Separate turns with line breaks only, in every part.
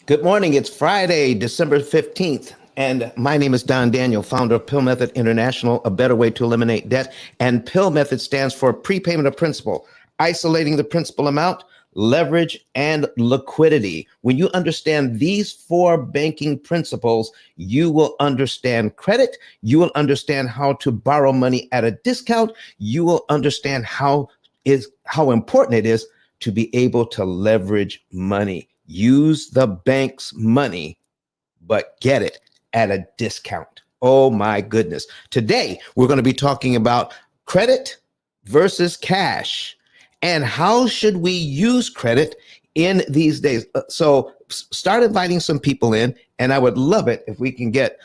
Good morning. It's Friday, December 15th. And my name is Don Daniel, founder of P.I.L.L Method International, a better way to eliminate debt. And P.I.L.L Method stands for prepayment of principal, isolating the principal amount, leverage, and liquidity. When you understand these four banking principles, you will understand credit. You will understand how to borrow money at a discount. You will understand how important it is to be able to leverage money. Use the bank's money, but get it at a discount. Oh my goodness. Today, we're going to be talking about credit versus cash and how should we use credit in these days. So start inviting some people in, and I would love it if we can get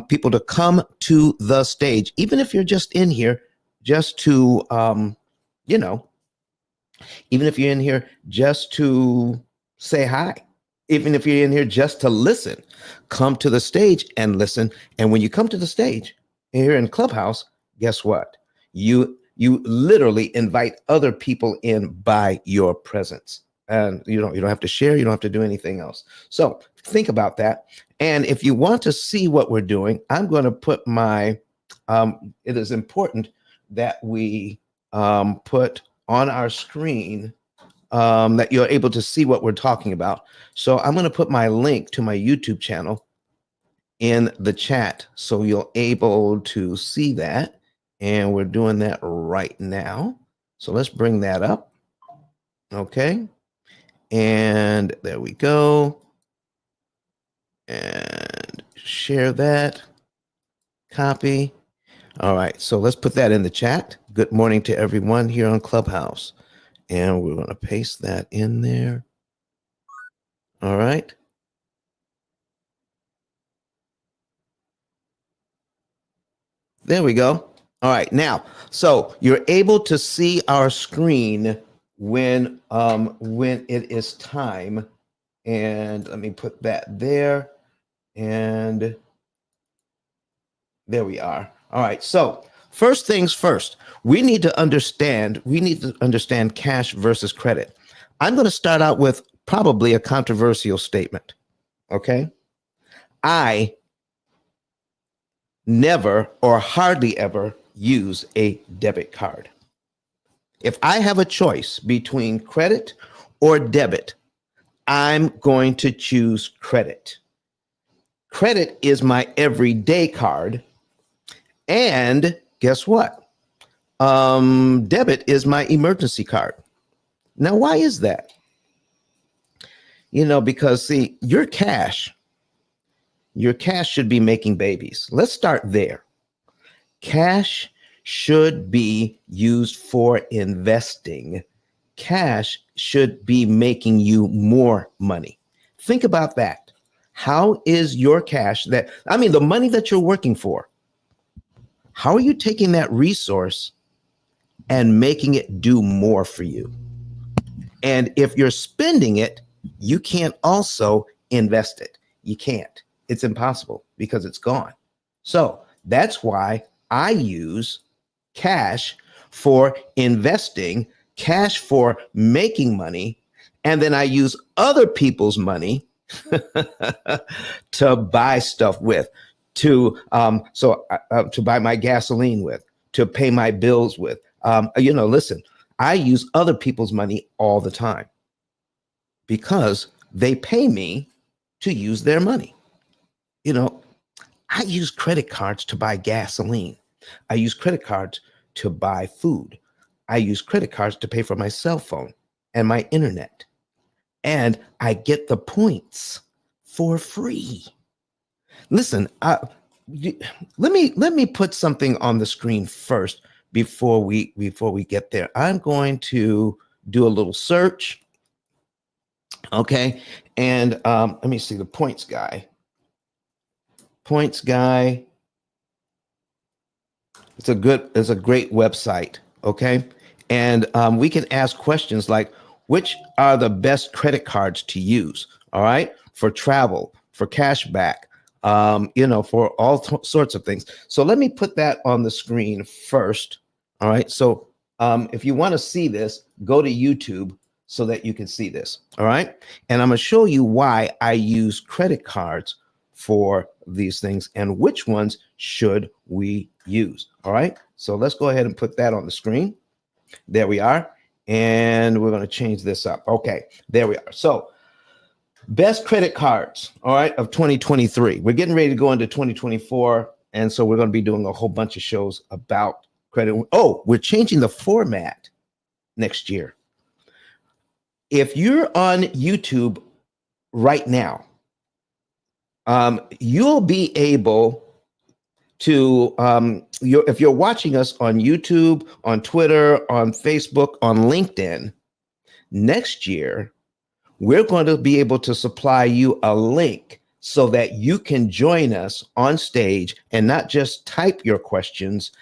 people to come to the stage, even if you're just in here just to, even if you're in here just to say hi, even if you're in here just to listen, come to the stage and listen. And when you come to the stage here in Clubhouse, guess what? You literally invite other people in by your presence. And you don't have to share, you don't have to do anything else. So think about that. And if you want to see what we're doing, I'm going to put my, it is important that we put on our screen that you're able to see what we're talking about. So I'm going to put my link to my YouTube channel in the chat so you're able to see that. And we're doing that right now. So let's bring that up. Okay. And there we go. And share that. Copy. All right. So let's put that in the chat. Good morning to everyone here on Clubhouse. And we're going to paste that in there. All right. There we go. All right. Now, so you're able to see our screen when it is time. And let me put that there. And there we are. All right. So first things first, we need to understand cash versus credit. I'm going to start out with probably a controversial statement. Okay. I never or hardly ever use a debit card. If I have a choice between credit or debit, I'm going to choose credit. Credit is my everyday card. And guess what? Debit is my emergency card. Now, why is that? Because see, your cash should be making babies. Let's start there. Cash should be used for investing. Cash should be making you more money. Think about that. How is your cash the money that you're working for, how are you taking that resource and making it do more for you? And if you're spending it, you can't also invest it. You can't. It's impossible because it's gone. So that's why I use cash for investing, cash for making money, and then I use other people's money to buy stuff with, to buy my gasoline with, to pay my bills with. Listen, I use other people's money all the time because they pay me to use their money. I use credit cards to buy gasoline. I use credit cards to buy food. I use credit cards to pay for my cell phone and my internet. And I get the points for free. Listen, let me put something on the screen first before we get there. I'm going to do a little search. Okay. And let me see the points guy. Points guy. It's a great website. Okay. And we can ask questions like, which are the best credit cards to use? All right. For travel, for cash back, for all sorts of things. So let me put that on the screen first. All right. So if you want to see this, go to YouTube. so that you can see this. All right. And I'm going to show you why I use credit cards for these things and which ones should we use. All right. So let's go ahead and put that on the screen. There we are. And we're going to change this up. Okay. There we are. So best credit cards, all right, of 2023. We're getting ready to go into 2024. And so we're going to be doing a whole bunch of shows about credit. Oh, we're changing the format next year. If you're on YouTube right now, you'll be able to, if you're watching us on YouTube, on Twitter, on Facebook, on LinkedIn, next year, we're going to be able to supply you a link so that you can join us on stage and not just type your questions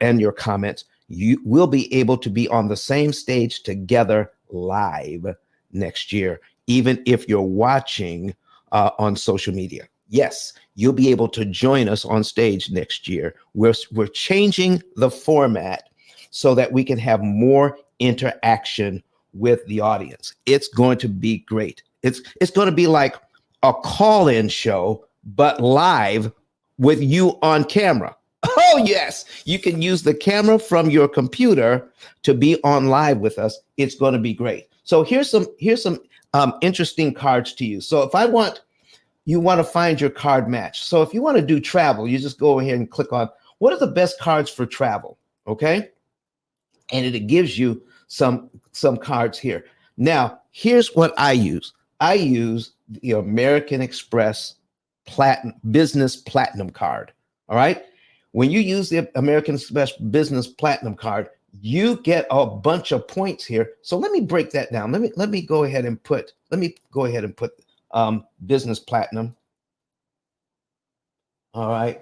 and your comments. You will be able to be on the same stage together live next year, even if you're watching on social media. Yes, you'll be able to join us on stage next year. We're changing the format so that we can have more interaction with the audience. It's going to be great. It's going to be like a call-in show, but live with you on camera. Oh, yes. You can use the camera from your computer to be on live with us. It's going to be great. So here's some interesting cards to use. So if you want to find your card match. So if you want to do travel, you just go ahead and click on what are the best cards for travel. Okay. And it gives you some cards here. Now, here's what I use. I use the American Express Business Platinum card. All right. When you use the American Express Business Platinum card, you get a bunch of points here. So let me break that down. Let me go ahead and put Business Platinum. All right.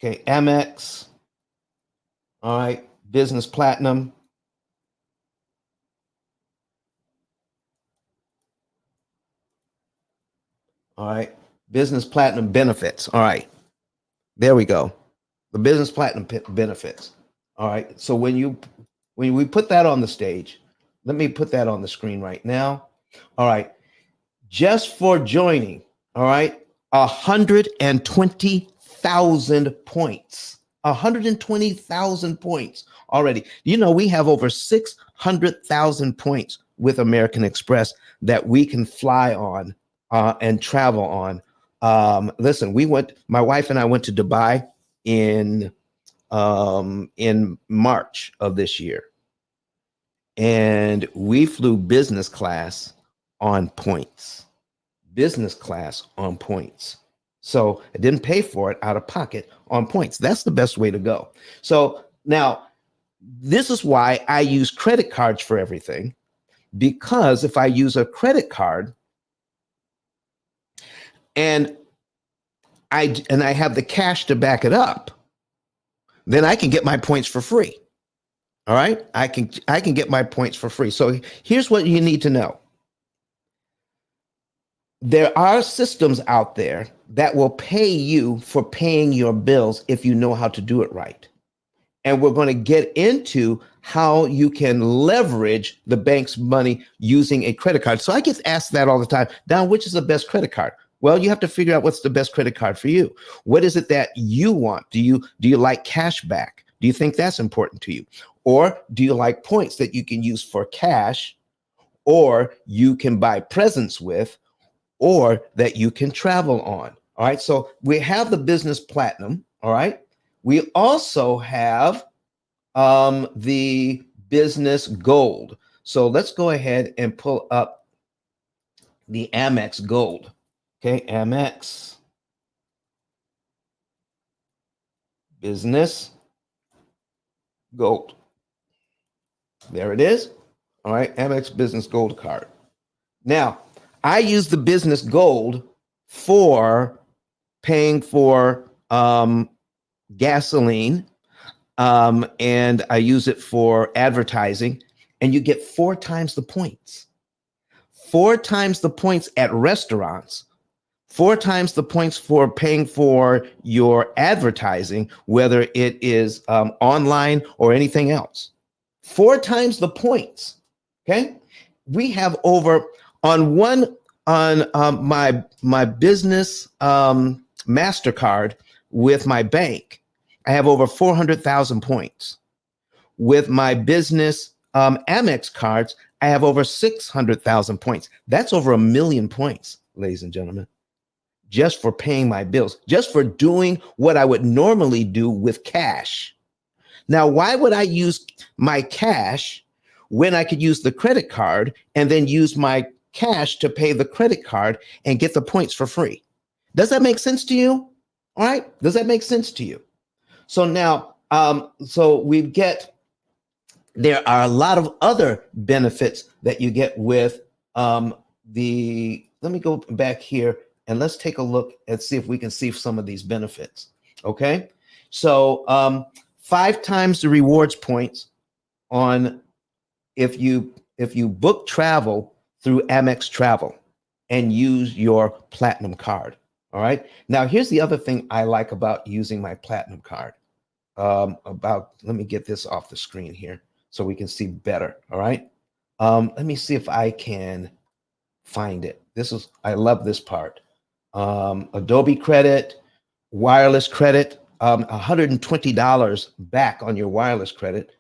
Amex. All right. Business Platinum. All right. Business Platinum benefits. All right. There we go. The Business Platinum benefits. All right. So when we put that on the stage, let me put that on the screen right now. All right. Just for joining, all right, 120,000 points. 120,000 points already. You know, we have over 600,000 points with American Express that we can fly on and travel on. Listen, my wife and I went to Dubai in March of this year, and we flew business class on points. Business class on points. So I didn't pay for it out of pocket on points. That's the best way to go. So now this is why I use credit cards for everything, because if I use a credit card and I have the cash to back it up, then I can get my points for free. All right. I can get my points for free. So here's what you need to know. There are systems out there that will pay you for paying your bills if you know how to do it right. And we're going to get into how you can leverage the bank's money using a credit card. So I get asked that all the time. Don, which is the best credit card? Well, you have to figure out what's the best credit card for you. What is it that you want? Do you like cash back? Do you think that's important to you? Or do you like points that you can use for cash, or you can buy presents with, or that you can travel on? All right. So we have the Business Platinum. All right. We also have the Business Gold. So let's go ahead and pull up the Amex Gold. Okay. Amex Business Gold. There it is. All right. Amex Business Gold card. Now, I use the Business Gold for paying for gasoline, and I use it for advertising, and you get 4 times the points. 4 times the points at restaurants, 4 times the points for paying for your advertising, whether it is online or anything else. 4 times the points Okay. We have over on one on my business MasterCard with my bank. I have over 400,000 points. With my business Amex cards, I have over 600,000 points. That's over 1,000,000 points, ladies and gentlemen, just for paying my bills, just for doing what I would normally do with cash. Now, why would I use my cash when I could use the credit card and then use my cash to pay the credit card and get the points for free? Does that make sense to you? All right. Does that make sense to you? So now, there are a lot of other benefits that you get with let me go back here and let's take a look and see if we can see some of these benefits. Okay. So 5 times the rewards points on if you book travel through Amex Travel and use your Platinum card. All right. Now, here's the other thing I like about using my Platinum card. Let me get this off the screen here so we can see better. All right. Let me see if I can find it. I love this part. Adobe credit, wireless credit, $120 back on your wireless credit.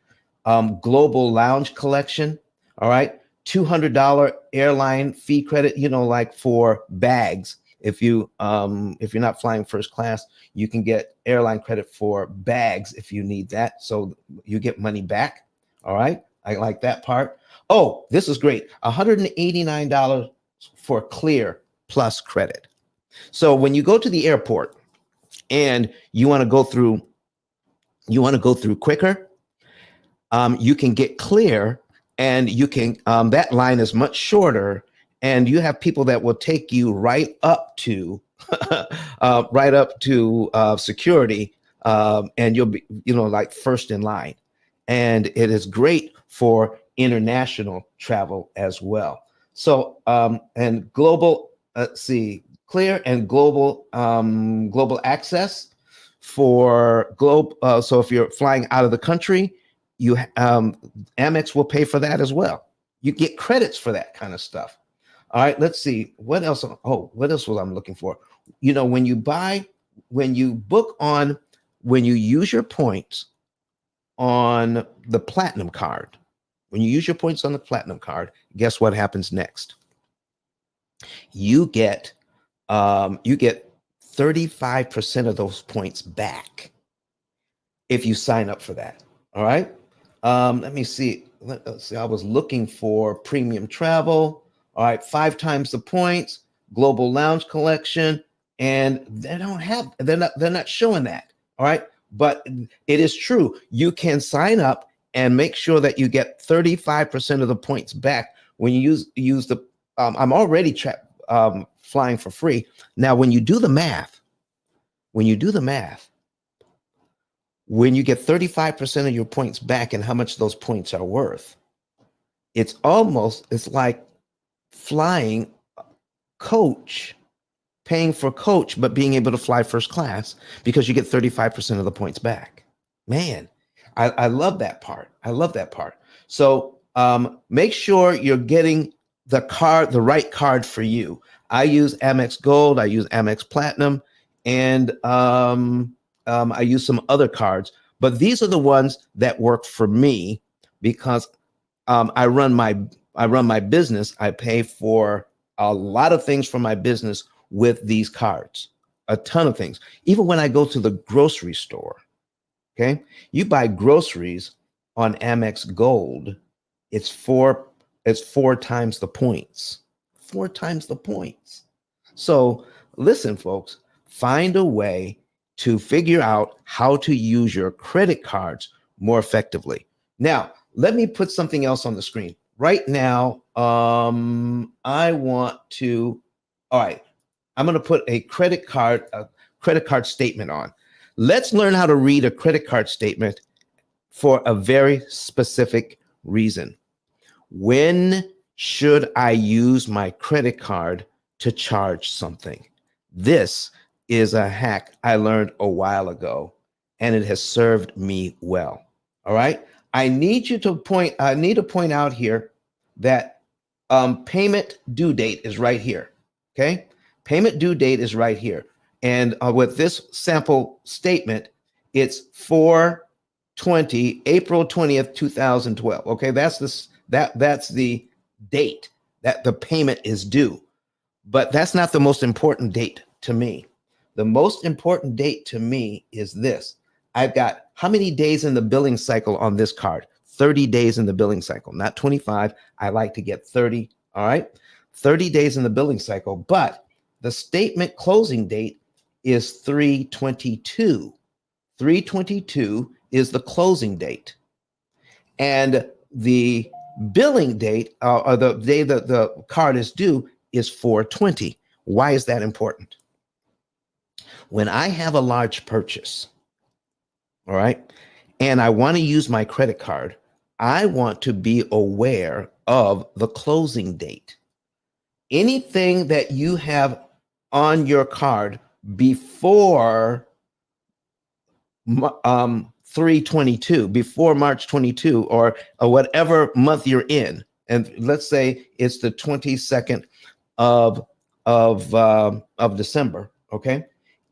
Global lounge collection. All right. $200 airline fee credit, like for bags. If you're not flying first class, you can get airline credit for bags if you need that. So you get money back. All right. I like that part. Oh, this is great. $189 for Clear Plus credit. So when you go to the airport and you want to go through quicker, you can get Clear, and you can that line is much shorter, and you have people that will take you right up to security, and you'll be like first in line, and it is great for international travel as well. So and global Clear and global access for globe. So if you're flying out of the country, you Amex will pay for that as well. You get credits for that kind of stuff. All right, let's see what else. Oh, what else was I'm looking for? When you use your points on the Platinum card, guess what happens next? You get 35% of those points back if you sign up for that. All right. Let me see. Let's see. I was looking for premium travel. All right. 5 times the points, global lounge collection, and they're not showing that. All right. But it is true. You can sign up and make sure that you get 35% of the points back when you use the. I'm already flying for free. Now, when you do the math, when you get 35% of your points back and how much those points are worth, it's like flying coach, paying for coach, but being able to fly first class because you get 35% of the points back. Man, I love that part. So make sure you're getting the right card for you. I use Amex Gold, I use Amex Platinum, and I use some other cards, but these are the ones that work for me because I run my business. I pay for a lot of things for my business with these cards, a ton of things. Even when I go to the grocery store, okay, you buy groceries on Amex Gold, it's 4 times the points. 4 times the points. So listen, folks, find a way to figure out how to use your credit cards more effectively. Now, let me put something else on the screen. Right now, I want to, all right, I'm going to put a credit card statement on. Let's learn how to read a credit card statement for a very specific reason. When should I use my credit card to charge something? This is a hack I learned a while ago, and it has served me well. All right. I need to point out here that payment due date is right here. Okay. Payment due date is right here. And with this sample statement, it's 4/20, April 20th, 2012. Okay. That's the date that the payment is due. But that's not the most important date to me. The most important date to me is this. I've got how many days in the billing cycle on this card? 30 days in the billing cycle, not 25. I like to get 30. All right. 30 days in the billing cycle. But the statement closing date is 3/22. 3/22 is the closing date. And the billing date, or the day that the card is due, is 4/20. Why is that important? When I have a large purchase, all right, and I want to use my credit card, I want to be aware of the closing date. Anything that you have on your card before 3/22, before March 22, or whatever month you're in, and let's say it's the 22nd of December. Okay,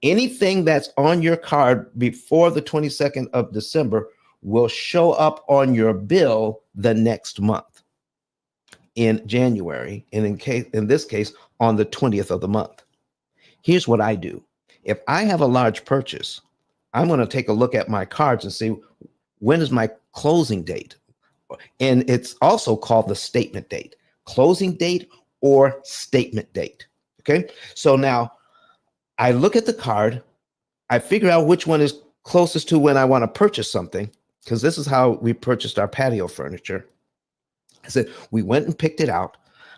anything that's on your card before the 22nd of December will show up on your bill the next month in January, and in this case on the 20th of the month. Here's what I do. If I have a large purchase, I'm going to take a look at my cards and see when is my closing date. And it's also called the statement date, closing date or statement date. Okay. So now I look at the card, I figure out which one is closest to when I want to purchase something, because this is how we purchased our patio furniture. I said, we went and picked it out,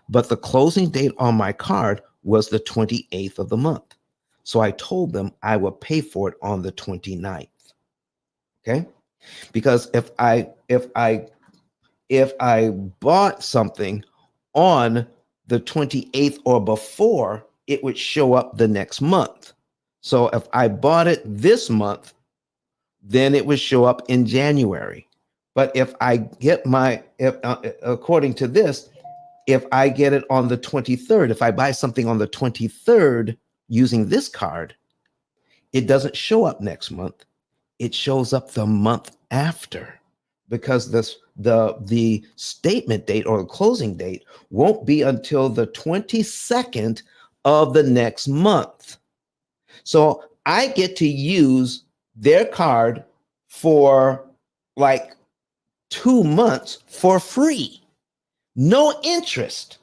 but the closing date on my card was the 28th of the month. So I told them I would pay for it on the 29th. Okay. Because if I bought something on the 28th or before, it would show up the next month. So if I bought it this month, then it would show up in January. But if I get according to this, if I get it on the 23rd, if I buy something on the 23rd using this card, it doesn't show up next month. It shows up the month after, because the statement date or the closing date won't be until the 22nd of the next month. So I get to use their card for like 2 months for free. No interest.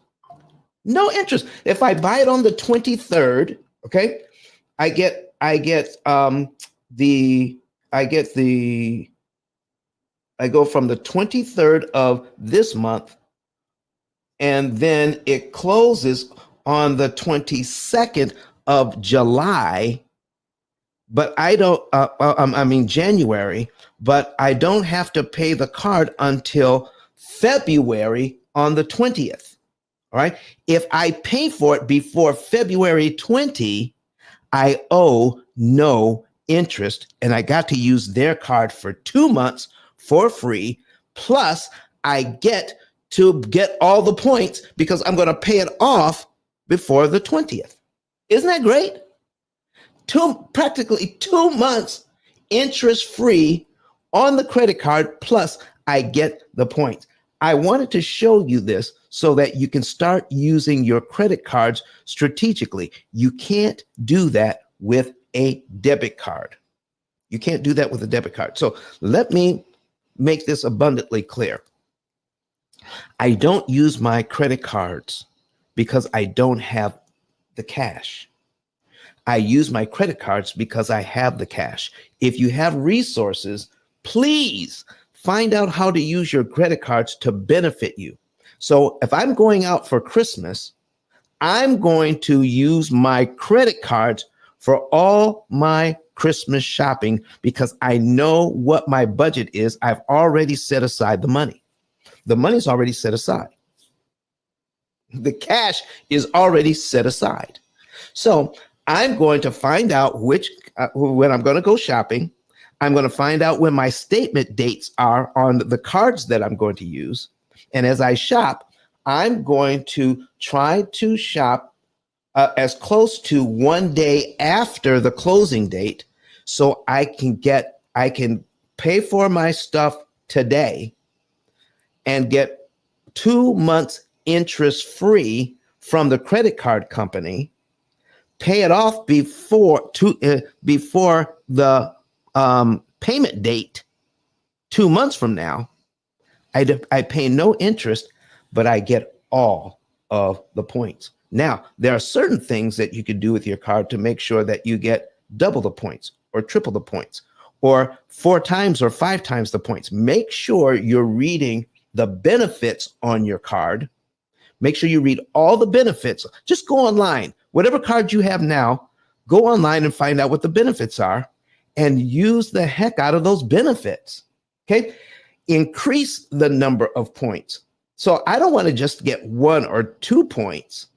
No interest. If I buy it on the 23rd, okay, I go from the 23rd of this month, and then it closes on the 22nd of July, but I don't, January, but I don't have to pay the card until February on the 20th. All right. If I pay for it before February 20, I owe no interest, and I got to use their card for 2 months for free. Plus, I get to get all the points because I'm going to pay it off before the 20th. Isn't that great? Practically 2 months interest free on the credit card, plus I get the points. I wanted to show you this so that you can start using your credit cards strategically. You can't do that with a debit card. You can't do that with a debit card. So let me make this abundantly clear. I don't use my credit cards because I don't have the cash. I use my credit cards because I have the cash. If you have resources, please find out how to use your credit cards to benefit you. So if I'm going out for Christmas, I'm going to use my credit cards for all my Christmas shopping because I know what my budget is. I've already set aside the money. The money's already set aside. The cash is already set aside. So I'm going to find out when I'm going to go shopping. I'm going to find out when my statement dates are on the cards that I'm going to use. And as I shop, I'm going to try to shop as close to 1 day after the closing date, so I can pay for my stuff today and get 2 months interest free from the credit card company, pay it off before the payment date 2 months from now. I pay no interest, but I get all of the points. Now, there are certain things that you can do with your card to make sure that you get double the points or triple the points or 4 times or 5 times the points. Make sure you're reading the benefits on your card. Make sure you read all the benefits. Just go online. Whatever card you have now, go online and find out what the benefits are and use the heck out of those benefits. Okay? Increase the number of points. So I don't want to just get 1 or 2 points.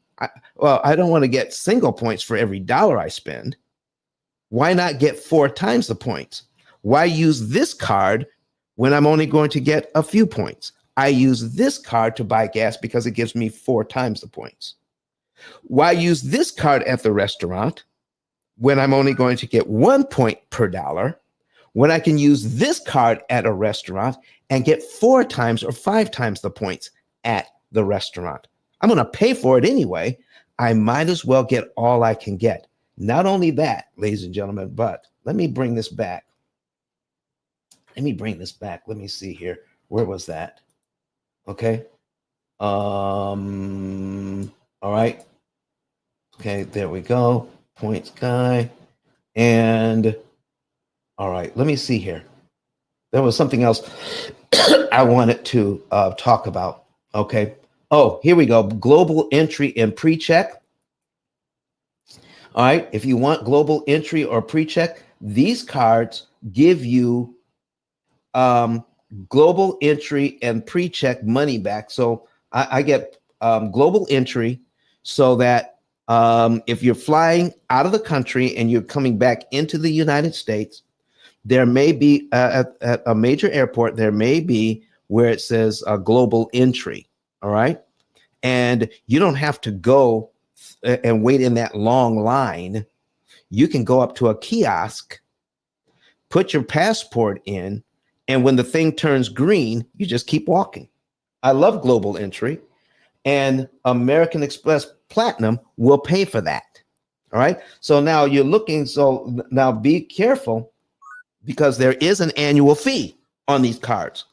I don't want to get single points for every dollar I spend. Why not get 4 times the points? Why use this card when I'm only going to get a few points? I use this card to buy gas because it gives me 4 times the points. Why use this card at the restaurant when I'm only going to get 1 point per dollar, when I can use this card at a restaurant and get 4 times or 5 times the points at the restaurant? I'm going to pay for it anyway. I might as well get all I can get. Not only that, ladies and gentlemen, but let me bring this back. Let me see here. Where was that? Okay. All right. Okay, there we go. Points guy. And all right, let me see here. There was something else I wanted to talk about. Okay. Oh, here we go. Global entry and pre-check. All right. If you want global entry or pre-check, these cards give you global entry and pre-check money back. So I get global entry so that if you're flying out of the country and you're coming back into the United States, there may be at a major airport, there may be where it says global entry. All right. And you don't have to go and wait in that long line. You can go up to a kiosk, put your passport in, and when the thing turns green, you just keep walking. I love global entry, and American Express Platinum will pay for that. All right. So now you're looking. So now be careful, because there is an annual fee on these cards.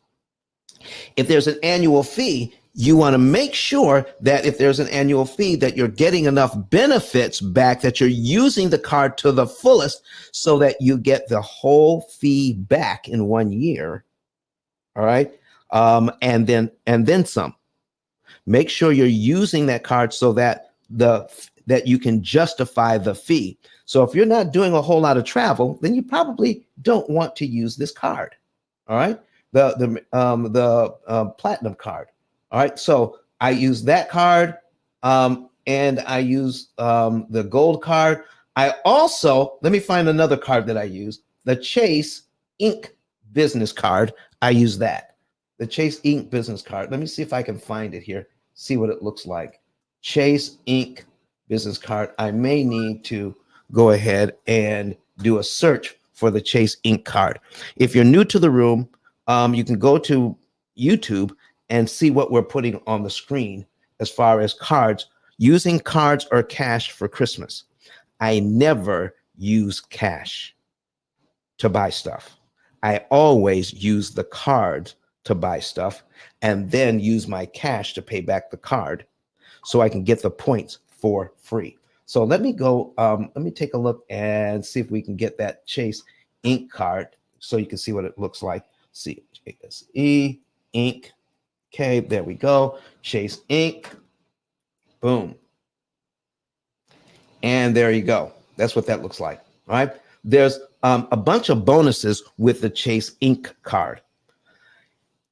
If there's an annual fee, you want to make sure that if there's an annual fee, that you're getting enough benefits back, that you're using the card to the fullest so that you get the whole fee back in 1 year. All right. And then some. Make sure you're using that card so that that you can justify the fee. So if you're not doing a whole lot of travel, then you probably don't want to use this card. All right. The platinum card. All right. So I use that card, and I use the gold card. I also, let me find another card that I use, the Chase Ink business card. I use that. The Chase Ink business card. Let me see if I can find it here. See what it looks like. Chase Ink business card. I may need to go ahead and do a search for the Chase Ink card. If you're new to the room, you can go to YouTube and see what we're putting on the screen as far as cards, using cards or cash for Christmas. I never use cash to buy stuff. I always use the card to buy stuff and then use my cash to pay back the card so I can get the points for free. So let me go, let me take a look and see if we can get that Chase Ink card so you can see what it looks like. C-H-A-S-E, Ink. Okay, there we go. Chase Ink. Boom. And there you go. That's what that looks like. All right. There's a bunch of bonuses with the Chase Ink card.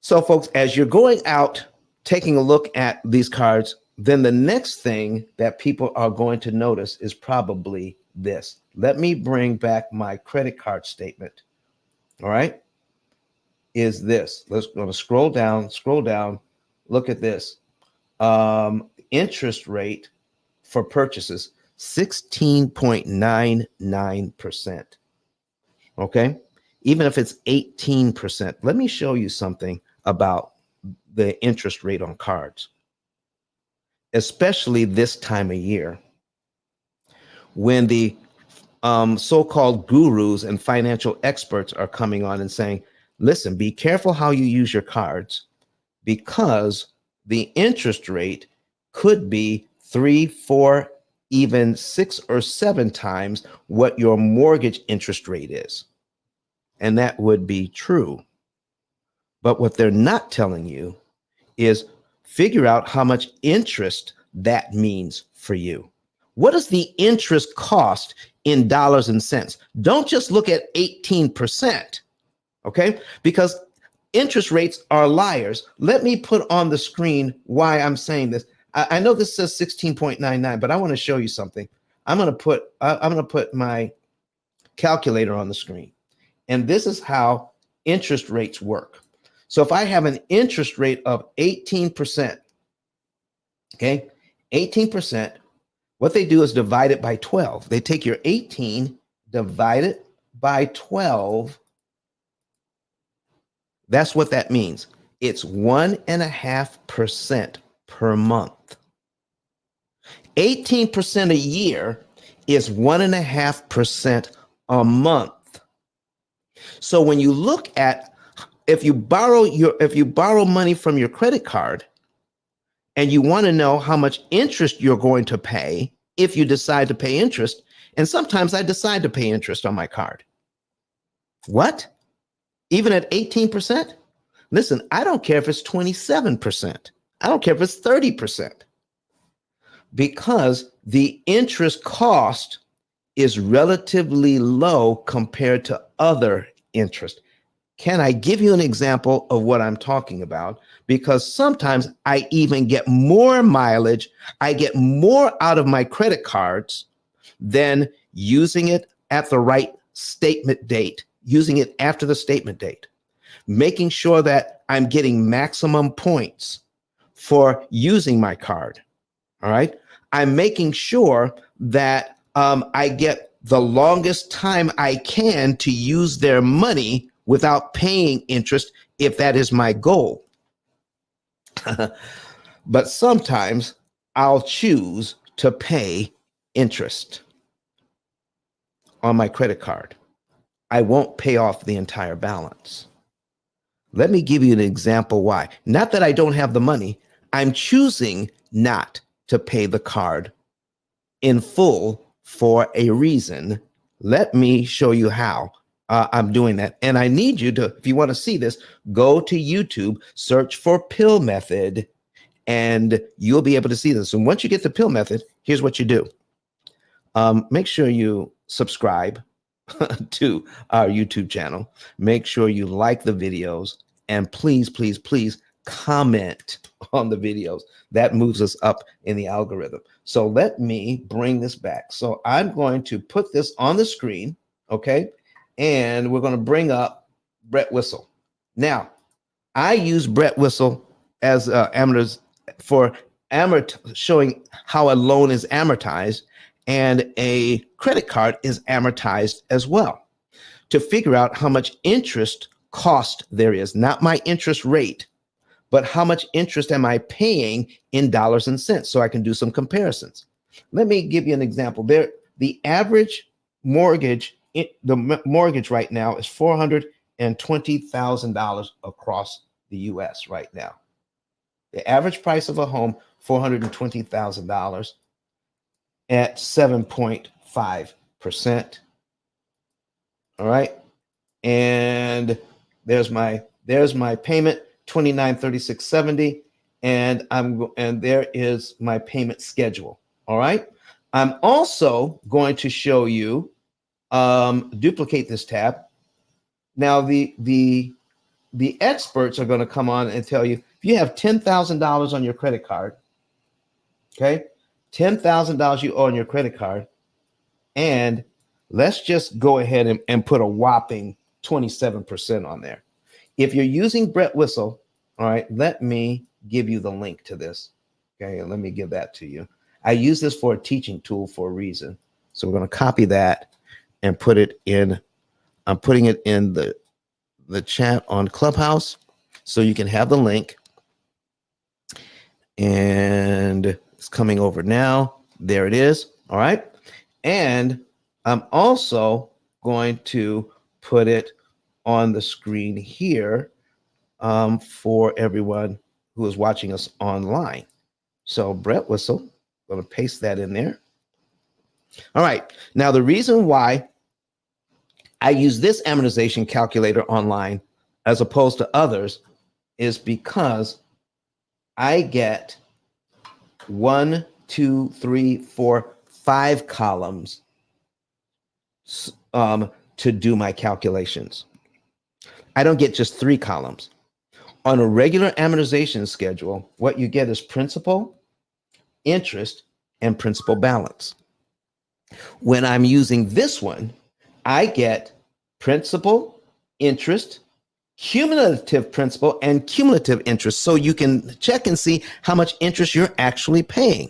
So, folks, as you're going out, taking a look at these cards, then the next thing that people are going to notice is probably this. Let me bring back my credit card statement. All right. Is this. Let's go to scroll down, look at this. interest rate for purchases, 16.99%. Okay. Even if it's 18%. Let me show you something about the interest rate on cards, especially this time of year when the so-called gurus and financial experts are coming on and saying, listen, be careful how you use your cards because the interest rate could be 3, 4, even 6 or 7 times what your mortgage interest rate is. And that would be true. But what they're not telling you is figure out how much interest that means for you. What does the interest cost in dollars and cents? Don't just look at 18%, okay? Because interest rates are liars. Let me put on the screen why I'm saying this. I know this says 16.99, but I want to show you something. I'm going to put my calculator on the screen. And this is how interest rates work. So if I have an interest rate of 18%, okay, 18%, what they do is divide it by 12. They take your 18, divide it by 12. That's what that means. It's 1.5% per month. 18% a year is 1.5% a month. So when you look at if you borrow money from your credit card and you want to know how much interest you're going to pay if you decide to pay interest, and sometimes I decide to pay interest on my card. What? Even at 18%? Listen, I don't care if it's 27%. I don't care if it's 30%. Because the interest cost is relatively low compared to other interest. Can I give you an example of what I'm talking about? Because sometimes I even get more mileage, I get more out of my credit cards than using it at the right statement date, using it after the statement date, making sure that I'm getting maximum points for using my card. All right. I'm making sure that I get the longest time I can to use their money without paying interest if that is my goal. But sometimes I'll choose to pay interest on my credit card. I won't pay off the entire balance. Let me give you an example why. Not that I don't have the money. I'm choosing not to pay the card in full for a reason. Let me show you how I'm doing that. And I need you to, if you want to see this, go to YouTube, search for P.I.L.L method, and you'll be able to see this. And once you get the P.I.L.L method, here's what you do. Make sure you subscribe to our YouTube channel. Make sure you like the videos, and please, please, please comment on the videos. That moves us up in the algorithm. So let me bring this back. So I'm going to put this on the screen, okay? And we're going to bring up Brett Whistle. Now, I use Brett Whistle as showing how a loan is amortized, and a credit card is amortized as well, to figure out how much interest cost there is, not my interest rate, but how much interest am I paying in dollars and cents, so I can do some comparisons. Let me give you an example. The average mortgage, the mortgage right now is $420,000 across the U.S. right now. The average price of a home, $420,000 at 7.5%. All right. And there's my payment, $29.3670, and there is my payment schedule. All right. I'm also going to show you duplicate this tab. Now the experts are going to come on and tell you if you have $10,000 on your credit card, okay, $10,000 you owe on your credit card, and let's just go ahead and put a whopping 27% on there. If you're using Brett Whistle, all right, let me give you the link to this. Okay, and let me give that to you. I use this for a teaching tool for a reason. So we're going to copy that and put it in. I'm putting it in the chat on Clubhouse so you can have the link. And it's coming over now. There it is. All right. And I'm also going to put it on the screen here for everyone who is watching us online. So Brett Whistle, I'm going to paste that in there. All right. Now, the reason why I use this amortization calculator online as opposed to others is because I get 1, 2, 3, 4, 5 columns to do my calculations. I don't get just 3 columns. On a regular amortization schedule, what you get is principal, interest, and principal balance. When I'm using this one, I get principal, interest, cumulative principal, and cumulative interest. So you can check and see how much interest you're actually paying.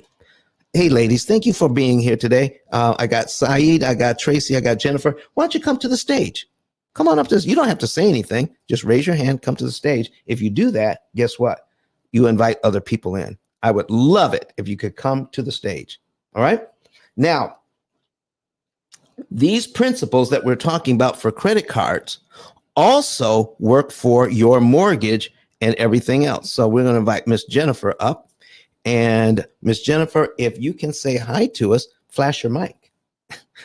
Hey, ladies, thank you for being here today. I got Saeed, I got Tracy, I got Jennifer. Why don't you come to the stage? Come on up to this. You don't have to say anything. Just raise your hand, come to the stage. If you do that, guess what? You invite other people in. I would love it if you could come to the stage. All right. Now, these principles that we're talking about for credit cards also work for your mortgage and everything else. So we're going to invite Miss Jennifer up. And Miss Jennifer, if you can say hi to us, flash your mic.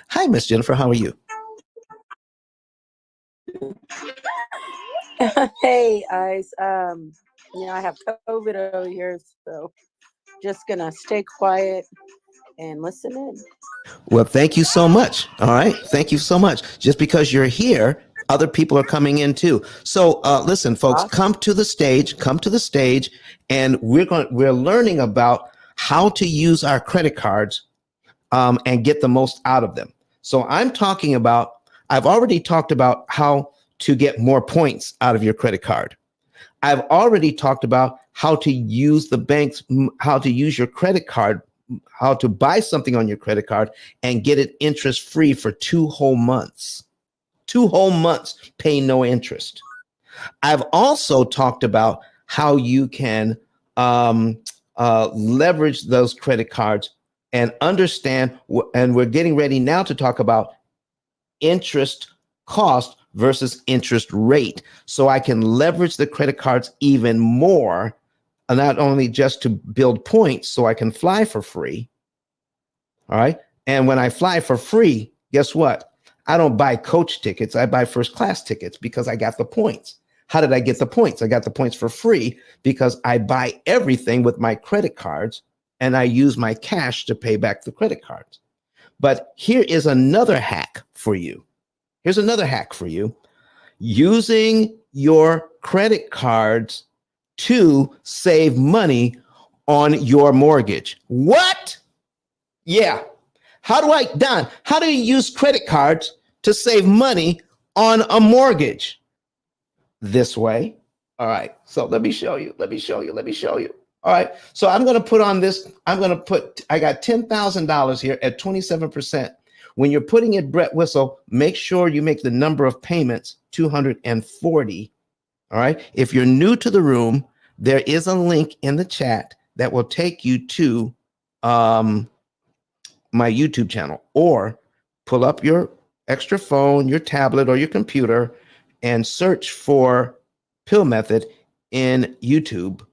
Hi, Miss Jennifer. How are you?
Hey, guys. I have COVID over here, so just gonna stay quiet and listen in.
Well, thank you so much. All right. Thank you so much. Just because you're here, other people are coming in too. So listen, folks, come to the stage, and we're learning about how to use our credit cards and get the most out of them. So I've already talked about how to get more points out of your credit card. I've already talked about how to use how to use your credit card, how to buy something on your credit card and get it interest free for 2 whole months. 2 whole months paying no interest. I've also talked about how you can leverage those credit cards and understand, and we're getting ready now to talk about interest cost versus interest rate. So I can leverage the credit cards even more, not only just to build points so I can fly for free. All right. And when I fly for free, guess what? I don't buy coach tickets. I buy first class tickets because I got the points. How did I get the points? I got the points for free because I buy everything with my credit cards and I use my cash to pay back the credit cards. But here is another hack for you. Here's another hack for you. Using your credit cards to save money on your mortgage. What? Yeah. How do you use credit cards to save money on a mortgage? This way. All right. So let me show you. All right. So I'm going to put on this. I got $10,000 here at 27%. When you're putting it, Brett Whistle, make sure you make the number of payments 240. All right. If you're new to the room, there is a link in the chat that will take you to my YouTube channel, or pull up your extra phone, your tablet, or your computer and search for P.I.L.L Method in YouTube,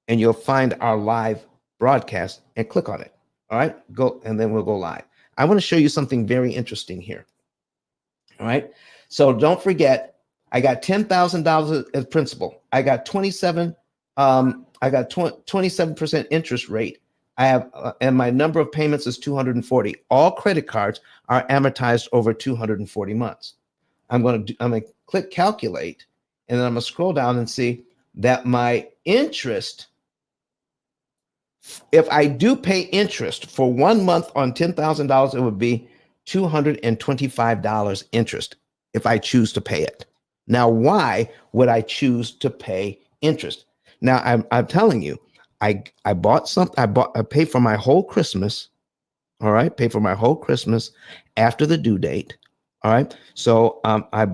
and you'll find our live broadcast and click on it. All right, go, and then we'll go live. I want to show you something very interesting here. All right, so don't forget, I got $10,000 as principal. I got 27% interest rate. I have, and my number of payments is 240. All credit cards are amortized over 240 months. I'm going to click calculate, and then I'm going to scroll down and see that my interest, if I do pay interest for 1 month on $10,000, it would be $225 interest if I choose to pay it. Now, why would I choose to pay interest? Now, I'm telling you, I bought something. I paid for my whole Christmas. All right, pay for my whole Christmas after the due date. All right, so I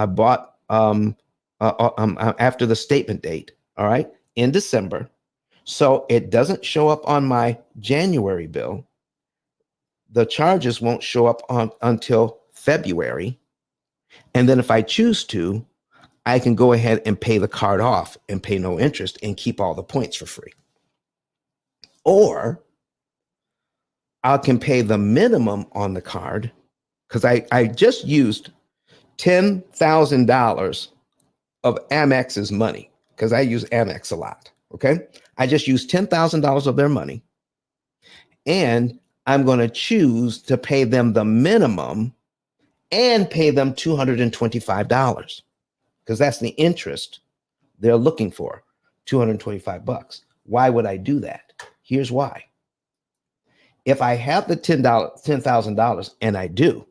bought after the statement date. All right, in December, so it doesn't show up on my January bill. The charges won't show up on until February, and then if I choose to, I can go ahead and pay the card off and pay no interest and keep all the points for free. Or I can pay the minimum on the card because I just used $10,000 of Amex's money because I use Amex a lot. Okay. I just used $10,000 of their money and I'm going to choose to pay them the minimum and pay them $225 because that's the interest they're looking for, $225. Why would I do that? Here's why. If I have the $10,000, and I do,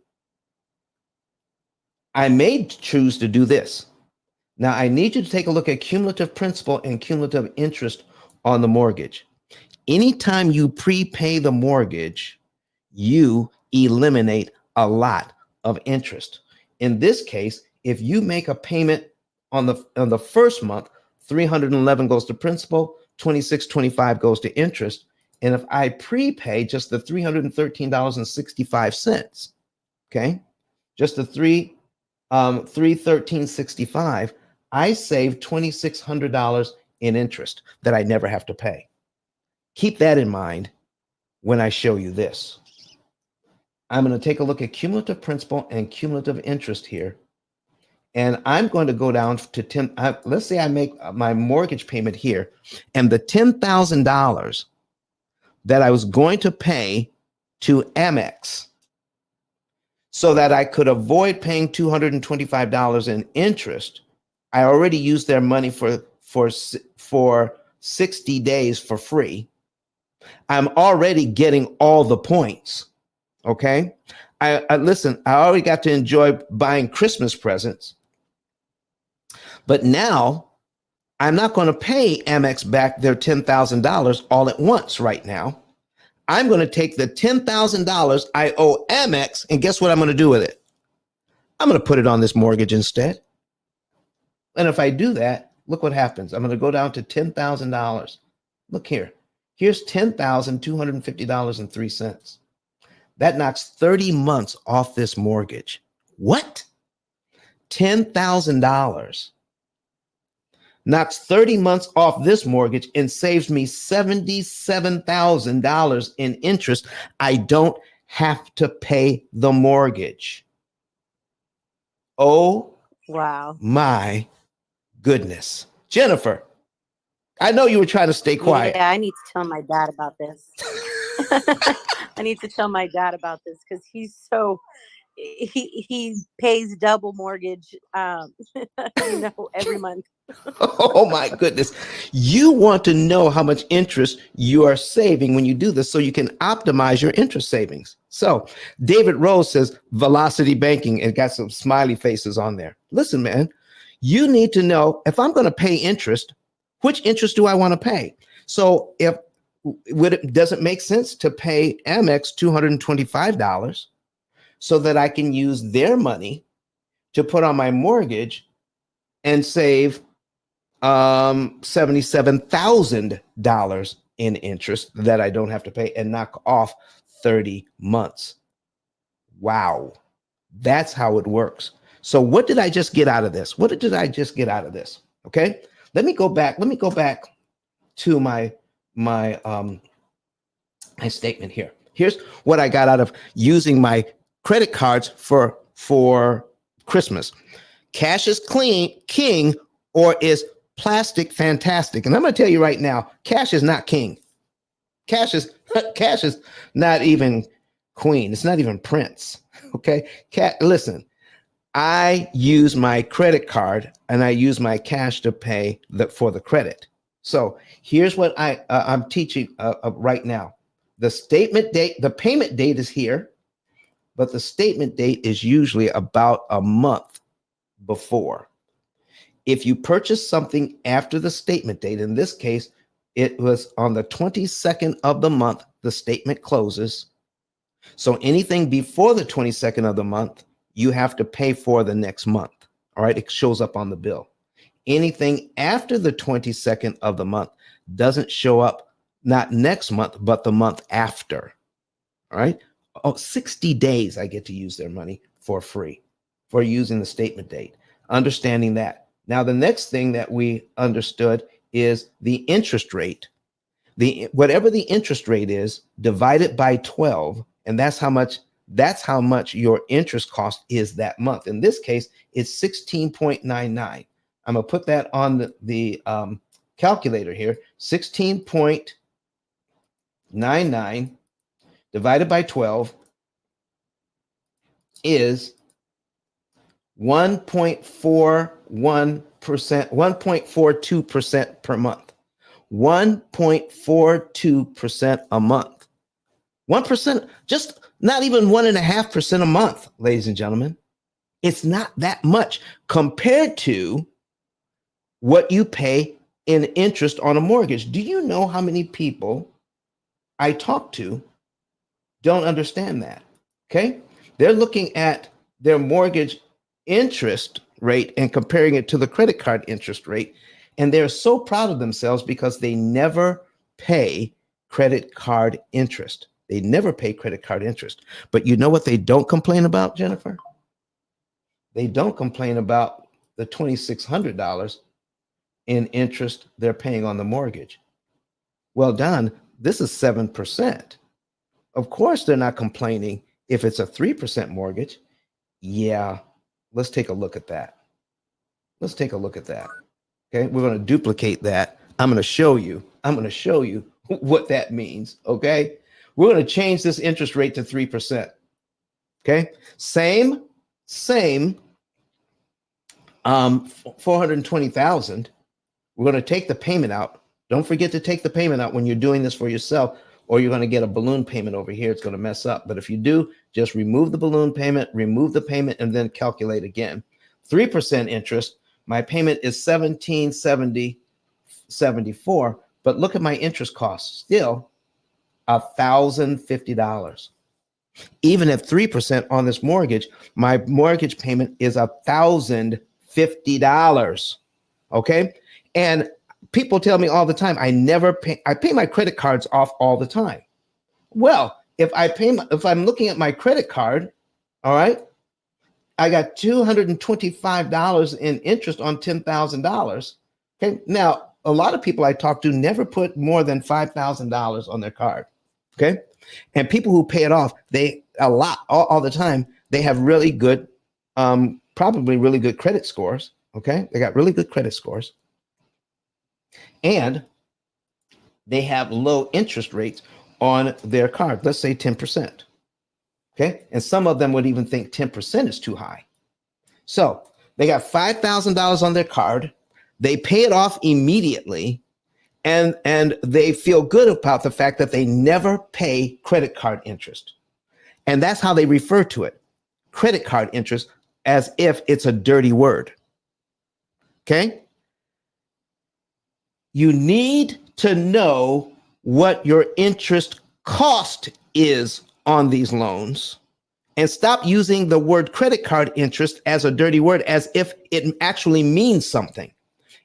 I may choose to do this. Now, I need you to take a look at cumulative principal and cumulative interest on the mortgage. Anytime you prepay the mortgage, you eliminate a lot of interest. In this case, if you make a payment on the first month, $311 goes to principal, $26.25 goes to interest. And if I prepay just the $313.65, okay, just the $313.65, I save $2,600 in interest that I never have to pay. Keep that in mind when I show you this. I'm going to take a look at cumulative principal and cumulative interest here. And I'm going to go down to 10. Let's say I make my mortgage payment here, and the $10,000 that I was going to pay to Amex so that I could avoid paying $225 in interest. I already used their money for 60 days for free. I'm already getting all the points. Okay. I listen, I already got to enjoy buying Christmas presents, but now I'm not going to pay Amex back their $10,000 all at once right now. I'm going to take the $10,000 I owe Amex, and guess what I'm going to do with it? I'm going to put it on this mortgage instead. And if I do that, look what happens. I'm going to go down to $10,000. Look here. Here's $10,250.03. That knocks 30 months off this mortgage. What? $10,000 knocks 30 months off this mortgage and saves me $77,000 in interest. I don't have to pay the mortgage. Oh,
Wow.
My goodness. Jennifer, I know you were trying to stay quiet.
Yeah, I need to tell my dad about this. I need to tell my dad about this because he's so he pays double mortgage every month.
Oh my goodness. You want to know how much interest you are saving when you do this so you can optimize your interest savings. So David Rose says velocity banking and got some smiley faces on there. Listen, man, you need to know if I'm going to pay interest, which interest do I want to pay? So does it make sense to pay Amex $225 so that I can use their money to put on my mortgage and save $77,000 in interest that I don't have to pay and knock off 30 months. Wow. That's how it works. So what did I just get out of this? What did I just get out of this? Okay. Let me go back to my statement here. Here's what I got out of using my credit cards for Christmas. Cash is king, or is plastic fantastic? And I'm going to tell you right now, cash is not king. Cash is not even queen. It's not even prince. Okay. Listen, I use my credit card and I use my cash to pay for the credit. So here's what I'm teaching right now. The statement date, the payment date is here, but the statement date is usually about a month before. If you purchase something after the statement date, in this case, It was on the 22nd of the month, the statement closes. So anything before the 22nd of the month, you have to pay for the next month. All right. It shows up on the bill. Anything after the 22nd of the month doesn't show up, not next month, but the month after. All right. Oh, 60 days I get to use their money for free for using the statement date. Understanding that. Now, the next thing that we understood is the interest rate. Whatever the interest rate is, divided by 12, and that's how much your interest cost is that month. In this case, it's 16.99. I'm gonna put that on the calculator here. 16.99 divided by 12 is 1.41%, 1.42% per month. 1.42% a month. 1%, just not even 1.5% a month, ladies and gentlemen. It's not that much compared to what you pay in interest on a mortgage. Do you know how many people I talk to don't understand that? Okay. They're looking at their mortgage interest rate and comparing it to the credit card interest rate. And they're so proud of themselves because they never pay credit card interest. They never pay credit card interest. But you know what they don't complain about, Jennifer? They don't complain about the $2,600 in interest they're paying on the mortgage. Well, Don, this is 7%. Of course, they're not complaining if it's a 3% mortgage. Yeah, let's take a look at that. Let's take a look at that. Okay, we're going to duplicate that. I'm going to show you what that means. Okay, we're going to change this interest rate to 3%. Okay, same 420,000. We're going to take the payment out. Don't forget to take the payment out when you're doing this for yourself, or you're going to get a balloon payment over here. It's going to mess up. But if you do, just remove the balloon payment, remove the payment, and then calculate again. 3% interest. My payment is $1,770.74. But look at my interest cost. Still $1,050. Even at 3% on this mortgage, my mortgage payment is $1,050. Okay. And people tell me all the time, I pay my credit cards off all the time. Well, if I'm looking at my credit card, all right, I got $225 in interest on $10,000. Okay. Now, a lot of people I talk to never put more than $5,000 on their card. Okay. And people who pay it off, all the time, they have really good, probably really good credit scores. Okay. They got really good credit scores. And they have low interest rates on their card. Let's say 10%. Okay. And some of them would even think 10% is too high. So they got $5,000 on their card. They pay it off immediately. And they feel good about the fact that they never pay credit card interest. And that's how they refer to it. Credit card interest, as if it's a dirty word. Okay. You need to know what your interest cost is on these loans and stop using the word credit card interest as a dirty word, as if it actually means something.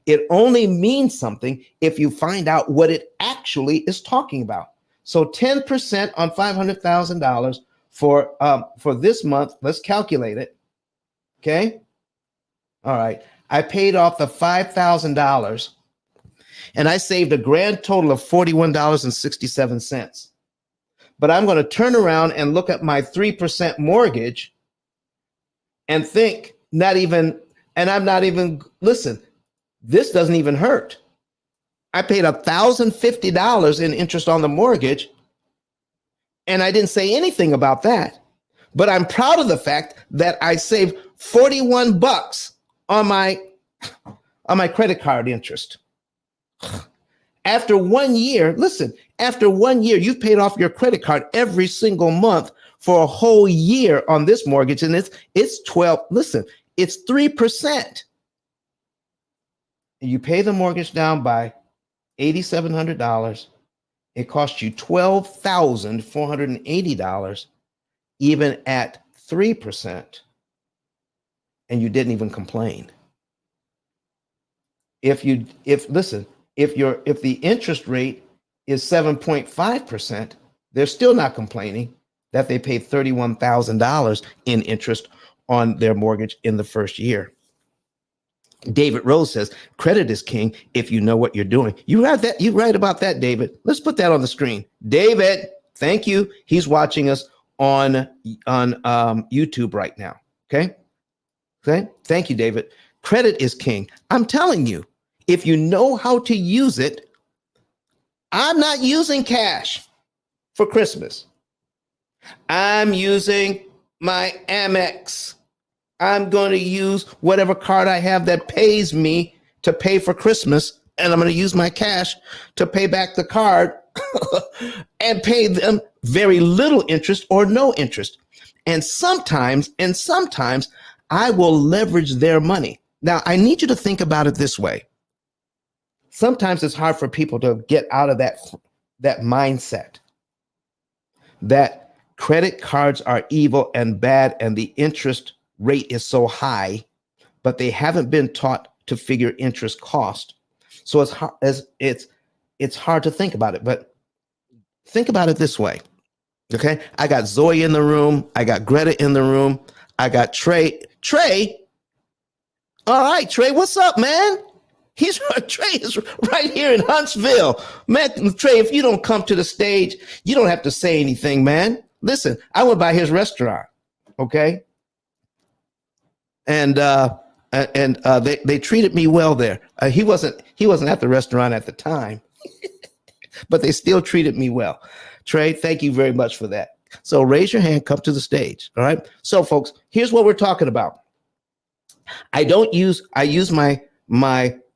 It only means something if you find out what it actually is talking about. So 10% on $500,000 for this month. Let's calculate it. Okay. All right. I paid off the $5,000 and I saved a grand total of $41.67. But I'm going to turn around and look at my 3% mortgage and think listen, this doesn't even hurt. I paid $1,050 in interest on the mortgage, and I didn't say anything about that. But I'm proud of the fact that I saved $41 on my credit card interest. After 1 year, after 1 year, you've paid off your credit card every single month for a whole year on this mortgage, and it's 12. Listen, it's 3%. You pay the mortgage down by $8,700. It cost you $12,480, even at 3%, and you didn't even complain. If the interest rate is 7.5%, they're still not complaining that they paid $31,000 in interest on their mortgage in the first year. David Rose says, credit is king if you know what you're doing. You right about that, David. Let's put that on the screen. David, thank you. He's watching us on YouTube right now. Okay. Thank you, David. Credit is king. I'm telling you, if you know how to use it, I'm not using cash for Christmas. I'm using my Amex. I'm going to use whatever card I have that pays me to pay for Christmas, and I'm going to use my cash to pay back the card and pay them very little interest or no interest. And sometimes I will leverage their money. Now, I need you to think about it this way. Sometimes it's hard for people to get out of that mindset that credit cards are evil and bad and the interest rate is so high, but they haven't been taught to figure interest cost. So it's hard to think about it, but think about it this way. Okay. I got Zoe in the room. I got Greta in the room. I got Trey. All right, Trey, what's up, man? Trey is right here in Huntsville. Man, Trey, if you don't come to the stage, you don't have to say anything, man. Listen, I went by his restaurant. Okay. And they treated me well there. He wasn't at the restaurant at the time, but they still treated me well. Trey, thank you very much for that. So raise your hand, come to the stage. All right. So folks, here's what we're talking about. I use my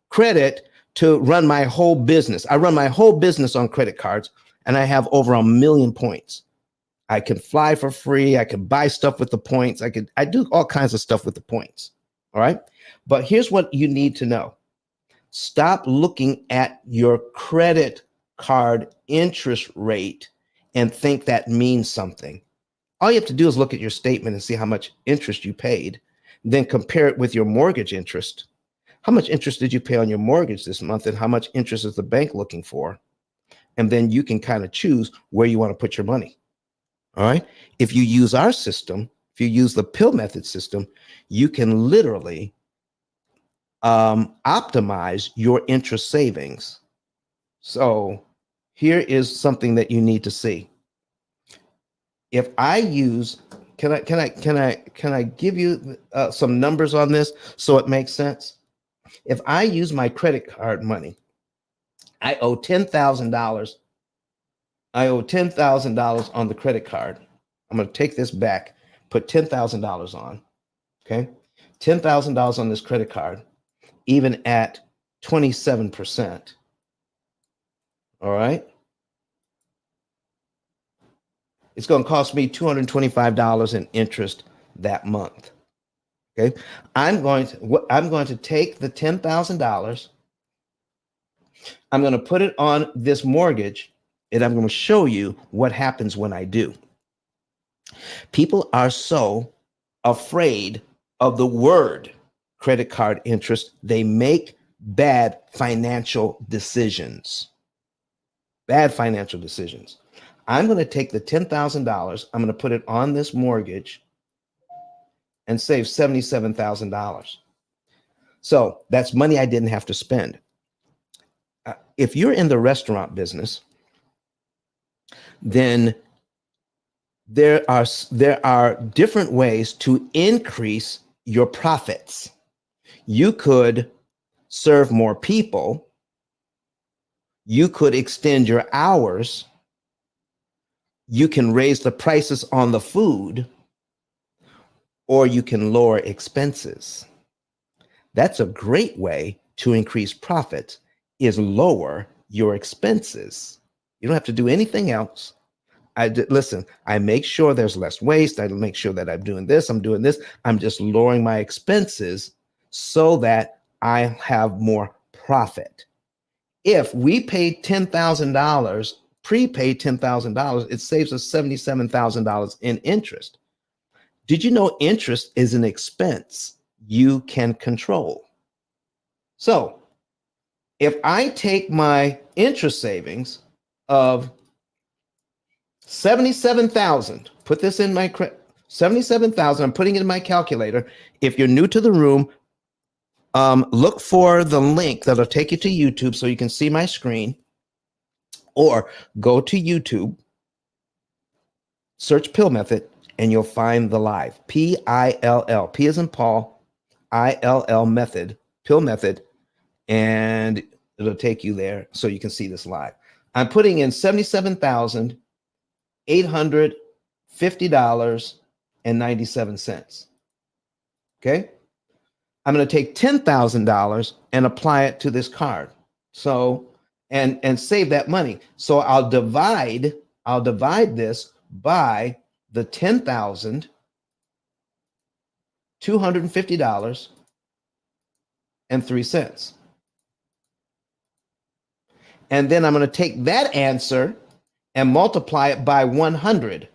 credit to run my whole business. I run my whole business on credit cards, and I have over 1 million points. I can fly for free. I can buy stuff with the points. I do all kinds of stuff with the points. All right. But here's what you need to know. Stop looking at your credit card interest rate and think that means something. All you have to do is look at your statement and see how much interest you paid, then compare it with your mortgage interest. How much interest did you pay on your mortgage this month, and how much interest is the bank looking for? And then you can kind of choose where you want to put your money. All right. If you use our system, if you use the P.I.L.L method system, you can literally optimize your interest savings. So here is something that you need to see. If I use, can I give you some numbers on this so it makes sense? If I use my credit card money, I owe $10,000. I owe $10,000 on the credit card. I'm going to take this back, put $10,000 on. Okay. $10,000 on this credit card, even at 27%. All right. It's going to cost me $225 in interest that month. Okay. I'm going to take the $10,000. I'm going to put it on this mortgage, and I'm going to show you what happens when I do. People are so afraid of the word credit card interest, they make bad financial decisions. Bad financial decisions. I'm going to take the $10,000, I'm going to put it on this mortgage and save $77,000. So that's money I didn't have to spend. If you're in the restaurant business, then there are different ways to increase your profits. You could serve more people. You could extend your hours. You can raise the prices on the food, or you can lower expenses. That's a great way to increase profits, is lower your expenses. You don't have to do anything else. Listen, I make sure there's less waste. I make sure that I'm doing this. I'm just lowering my expenses so that I have more profit. If we paid $10,000, prepaid $10,000, it saves us $77,000 in interest. Did you know interest is an expense you can control? So if I take my interest savings of 77,000, put this in my 77,000, I'm putting it in my calculator. If you're new to the room, look for the link that'll take you to YouTube so you can see my screen, or go to YouTube, search Pill Method, and you'll find the live. P-I-L-L. P as in Paul, I-L-L method, Pill Method, and it'll take you there so you can see this live. I'm putting in $77,850.97. Okay? I'm going to take $10,000 and apply it to this card. So, and save that money. So I'll divide this by the $10,250.03. And then I'm going to take that answer and multiply it by 100.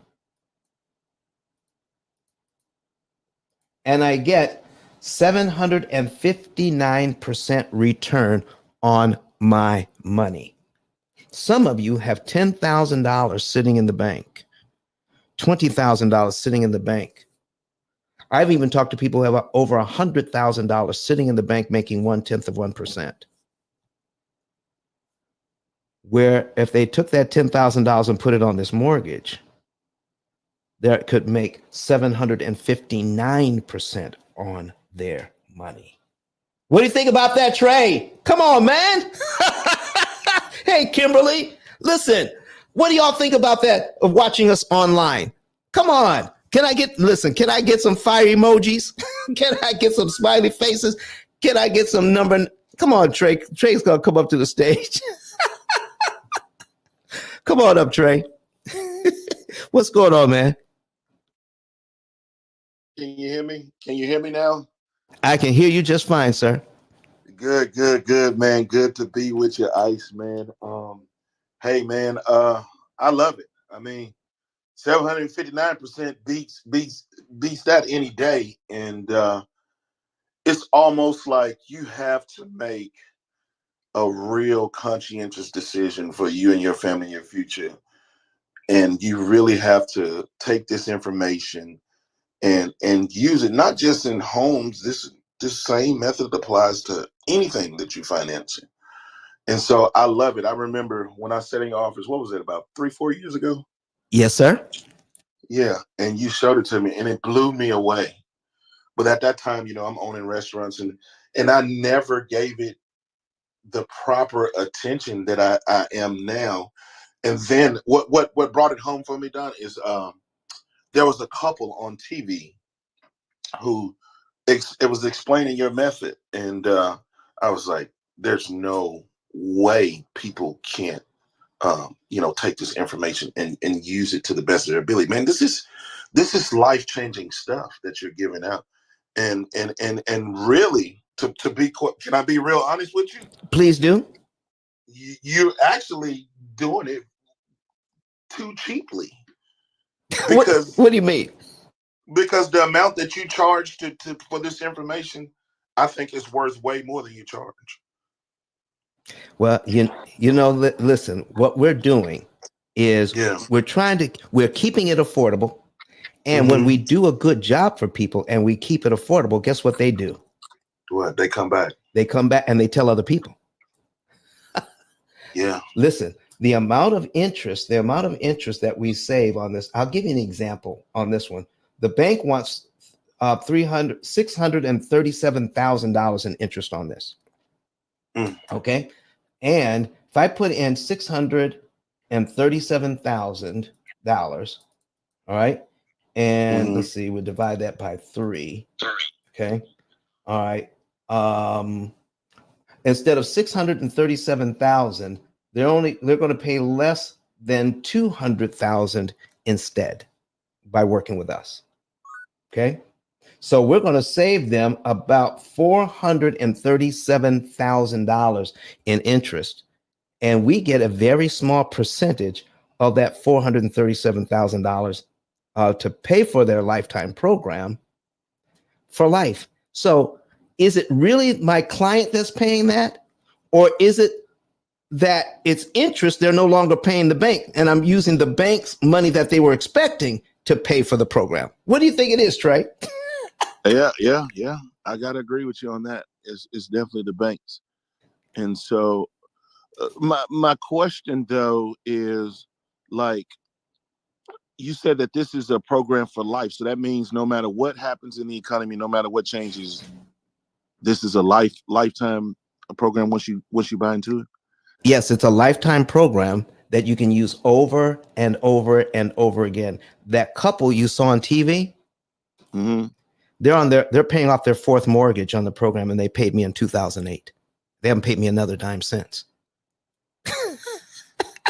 And I get 759% return on my money. Some of you have $10,000 sitting in the bank, $20,000 sitting in the bank. I've even talked to people who have over $100,000 sitting in the bank making 0.1%. Where if they took that $10,000 and put it on this mortgage, they could make 759% on their money. What do you think about that, Trey? Come on, man. Hey, Kimberly, listen, what do y'all think about that of watching us online? Come on. Can I get some fire emojis? Can I get some smiley faces? Can I get some number? Come on, Trey. Trey's going to come up to the stage. Come on up, Trey. What's going on, man?
Can you hear me? Can you hear me now?
I can hear you just fine, sir.
Good, man. Good to be with you, Ice, man. Hey, man, I love it. I mean, 759% beats that any day. And it's almost like you have to make a real conscientious decision for you and your family in your future. And you really have to take this information and use it, not just in homes. This same method applies to anything that you finance. And so I love it. I remember when I sat in your office, what was it, about 3-4 years ago?
Yes, sir.
Yeah. And you showed it to me and it blew me away. But at that time, I'm owning restaurants and I never gave it the proper attention that I am now. And then what brought it home for me, Don, is there was a couple on TV who it was explaining your method. And I was like, there's no way people can't, take this information and use it to the best of their ability. Man, this is life-changing stuff that you're giving out. And really, to be, can I be real honest with you?
Please do.
You're actually doing it too cheaply. Because
what do you mean?
Because the amount that you charge for this information, I think is worth way more than you charge.
Well, listen, what we're doing is we're keeping it affordable. And when we do a good job for people and we keep it affordable, guess what they do?
What? They come back.
They come back and they tell other people.
Yeah.
Listen, the amount of interest that we save on this, I'll give you an example on this one. The bank wants $637,000 in interest on this. Okay. And if I put in $637,000, all right. And let's see, we'll divide that by 3. Okay. All right. Instead of 637,000, they're going to pay less than 200,000 instead by working with us. Okay. So we're going to save them about $437,000 in interest. and we get a very small percentage of that $437,000 to pay for their lifetime program for life. So is it really my client that's paying that? Or is it that it's interest they're no longer paying the bank, and I'm using the bank's money that they were expecting to pay for the program? What do you think it is, Trey?
Yeah. I gotta agree with you on that. It's definitely the banks. And so my question though is, like, you said that this is a program for life. So that means no matter what happens in the economy, no matter what changes, this is a lifetime program once you buy into it.
Yes, it's a lifetime program that you can use over and over and over again. That couple you saw on TV,
Mm-hmm.
they're paying off their fourth mortgage on the program, and they paid me in 2008. They haven't paid me another dime since.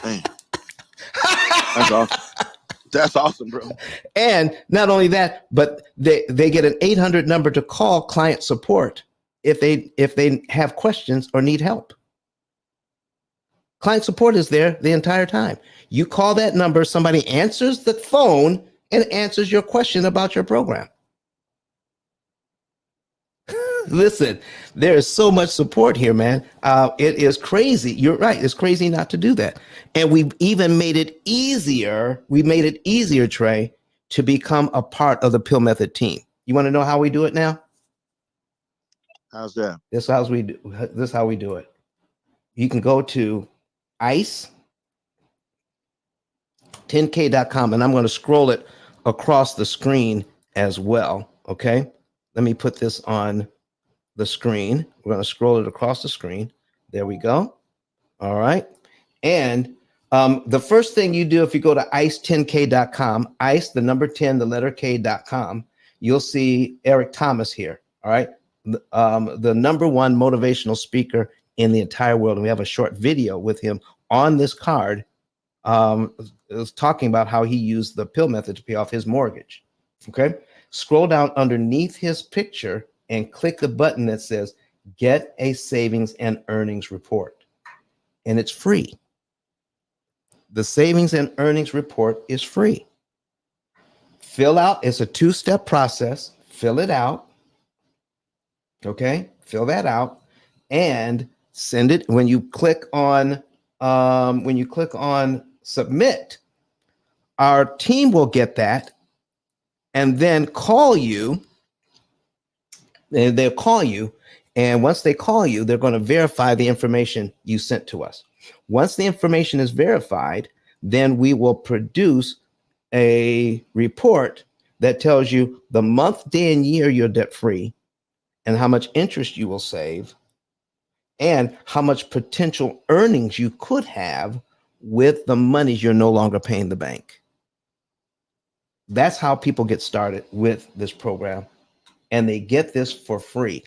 Man, that's awesome. That's awesome, bro.
And not only that, but they get an 800 number to call client support if they have questions or need help. Client support is there the entire time. You call that number, somebody answers the phone and answers your question about your program. Listen, there is so much support here, man. It is crazy. You're right. It's crazy not to do that. And we've even made it easier. We made it easier, Trey, to become a part of the P.I.L.L Method team. You want to know how we do it now?
How's that?
This is how we do it. You can go to ice10k.com, and I'm going to scroll it across the screen as well. Okay. Let me put this on the screen. We're going to scroll it across the screen. There we go. All right. And the first thing you do, if you go to ice10k.com, ice, the number 10, the letter k.com, you'll see Eric Thomas here. All right. The number one motivational speaker in the entire world. And we have a short video with him on this card. It was talking about how he used the P.I.L.L method to pay off his mortgage. Okay. Scroll down underneath his picture and click the button that says get a savings and earnings report. And it's free. The savings and earnings report is free. Fill out, it's a 2-step process. Fill it out. Okay, fill that out and send it. When you click on submit, our team will get that and then call you. And they'll call you, and once they call you, they're going to verify the information you sent to us. Once the information is verified, then we will produce a report that tells you the month, day, and year you're debt free, and how much interest you will save, and how much potential earnings you could have with the monies you're no longer paying the bank. That's how people get started with this program. And they get this for free.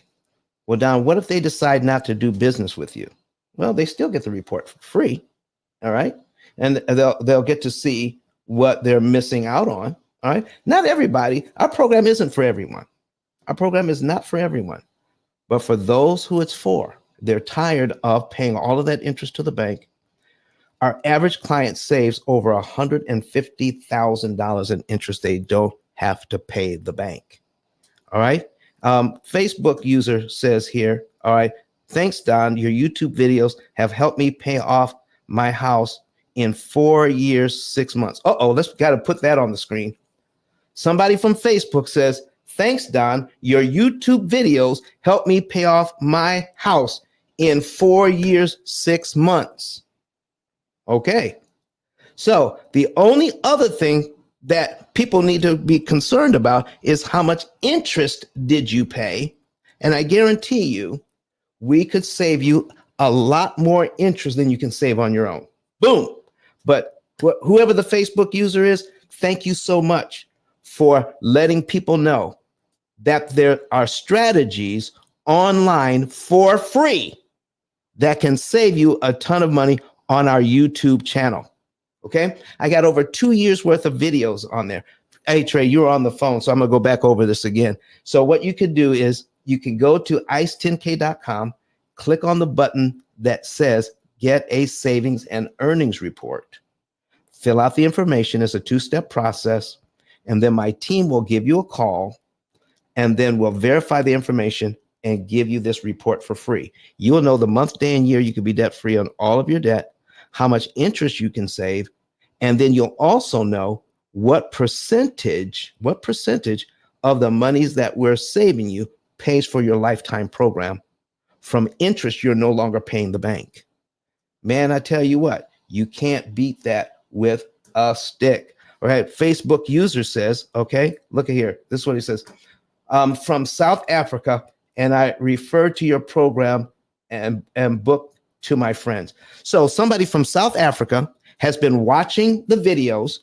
Well, Don, what if they decide not to do business with you? Well, they still get the report for free. All right. And they'll get to see what they're missing out on. All right. Not everybody. Our program isn't for everyone. Our program is not for everyone. But for those who it's for, they're tired of paying all of that interest to the bank. Our average client saves over $150,000 in interest they don't have to pay the bank. All right. Facebook user says here, all right, thanks, Don. Your YouTube videos have helped me pay off my house in 4 years, 6 months. Let's got to put that on the screen. Somebody from Facebook says, thanks, Don. Your YouTube videos helped me pay off my house in 4 years, 6 months. Okay. So the only other thing that people need to be concerned about is how much interest did you pay? And I guarantee you, we could save you a lot more interest than you can save on your own. Boom. But whoever the Facebook user is, thank you so much for letting people know that there are strategies online for free that can save you a ton of money on our YouTube channel. Okay, I got over 2 years worth of videos on there. Hey, Trey, you're on the phone, so I'm going to go back over this again. So what you could do is you can go to ice10k.com, click on the button that says get a savings and earnings report. Fill out the information. It's a 2-step process. And then my team will give you a call, and then we'll verify the information and give you this report for free. You will know the month, day, and year you can be debt free on all of your debt, how much interest you can save, and then you'll also know what percentage of the monies that we're saving you pays for your lifetime program from interest you're no longer paying the bank. Man, I tell you what, you can't beat that with a stick. All right. Facebook user says, okay, look at here. This is what he says. From South Africa, and I referred to your program and booked to my friends. So somebody from South Africa has been watching the videos.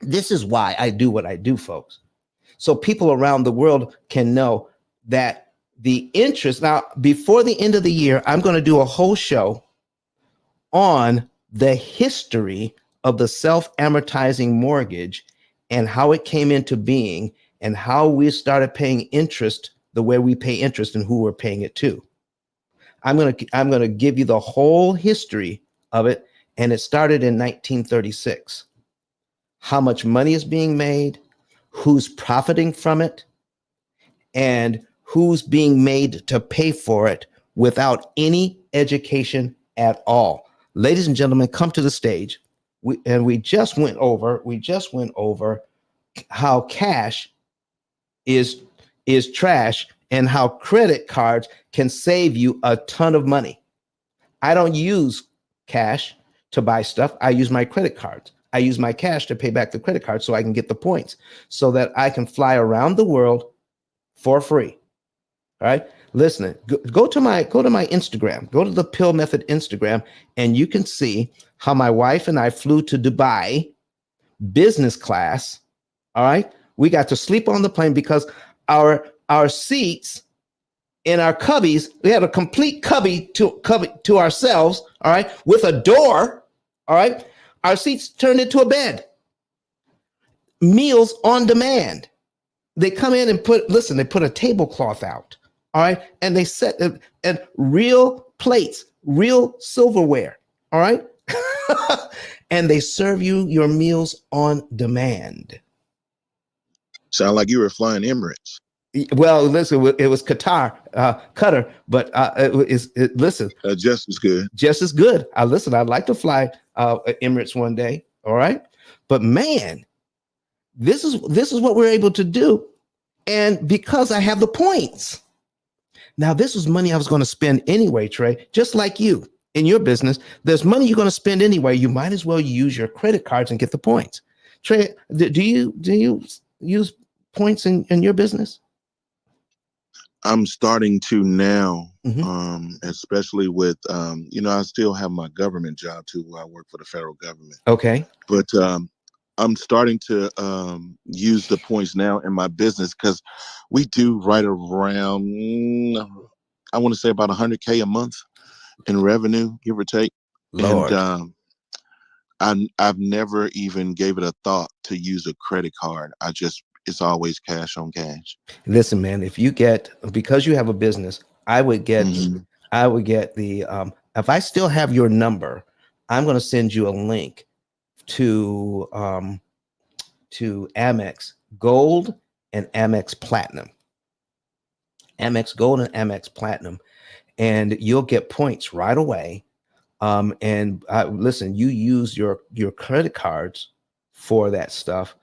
This is why I do what I do, folks. So people around the world can know that the interest. Now, before the end of the year, I'm going to do a whole show on the history of the self-amortizing mortgage and how it came into being and how we started paying interest the way we pay interest and who we're paying it to. I'm going to give you the whole history of it, and it started in 1936. How much money is being made, who's profiting from it, and who's being made to pay for it without any education at all. Ladies and gentlemen, come to the stage. We just went over how cash is trash and how credit cards can save you a ton of money. I don't use cash to buy stuff. I use my credit cards. I use my cash to pay back the credit card so I can get the points so that I can fly around the world for free. All right. Listen, go to my Instagram, go to the P.I.L.L Method Instagram, and you can see how my wife and I flew to Dubai business class. All right. We got to sleep on the plane because our seats in our cubbies, we had a complete cubby to ourselves. All right. With a door. All right. Our seats turned into a bed. Meals on demand. They come in and they put a tablecloth out. All right. And they set and real plates, real silverware. All right. And they serve you your meals on demand.
Sound like you were flying Emirates.
Well, listen, it was Qatar, but listen,
just as good.
Just as good. I'd like to fly Emirates one day. All right. But man, this is what we're able to do. And because I have the points. Now, this was money I was going to spend anyway, Trey, just like you in your business. There's money you're going to spend anyway. You might as well use your credit cards and get the points. Trey, do you use points in your business?
I'm starting to now, especially with, I still have my government job too, where I work for the federal government. Okay. But I'm starting to use the points now in my business because we do right around, I want to say about 100K a month in revenue, give or take. Lord. And I've never even gave it a thought to use a credit card. It's always cash on cash.
Listen, man, because you have a business, I would get the, if I still have your number, I'm going to send you a link to Amex Gold and Amex Platinum. Amex Gold and Amex Platinum, and you'll get points right away. Listen, you use your credit cards for that stuff,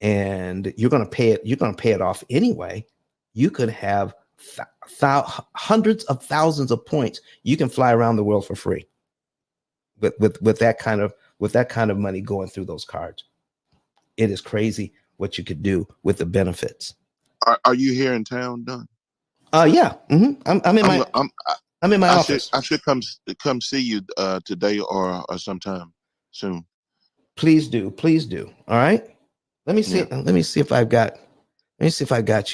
and you're going to pay it. You're going to pay it off anyway. You could have hundreds of thousands of points. You can fly around the world for free with that kind of money going through those cards. It is crazy what you could do with the benefits.
Are you here in town, Don?
Yeah. I'm in my office.
I should come see you today or sometime soon.
Please do. All right. Let me see. Yeah. Let me see if I got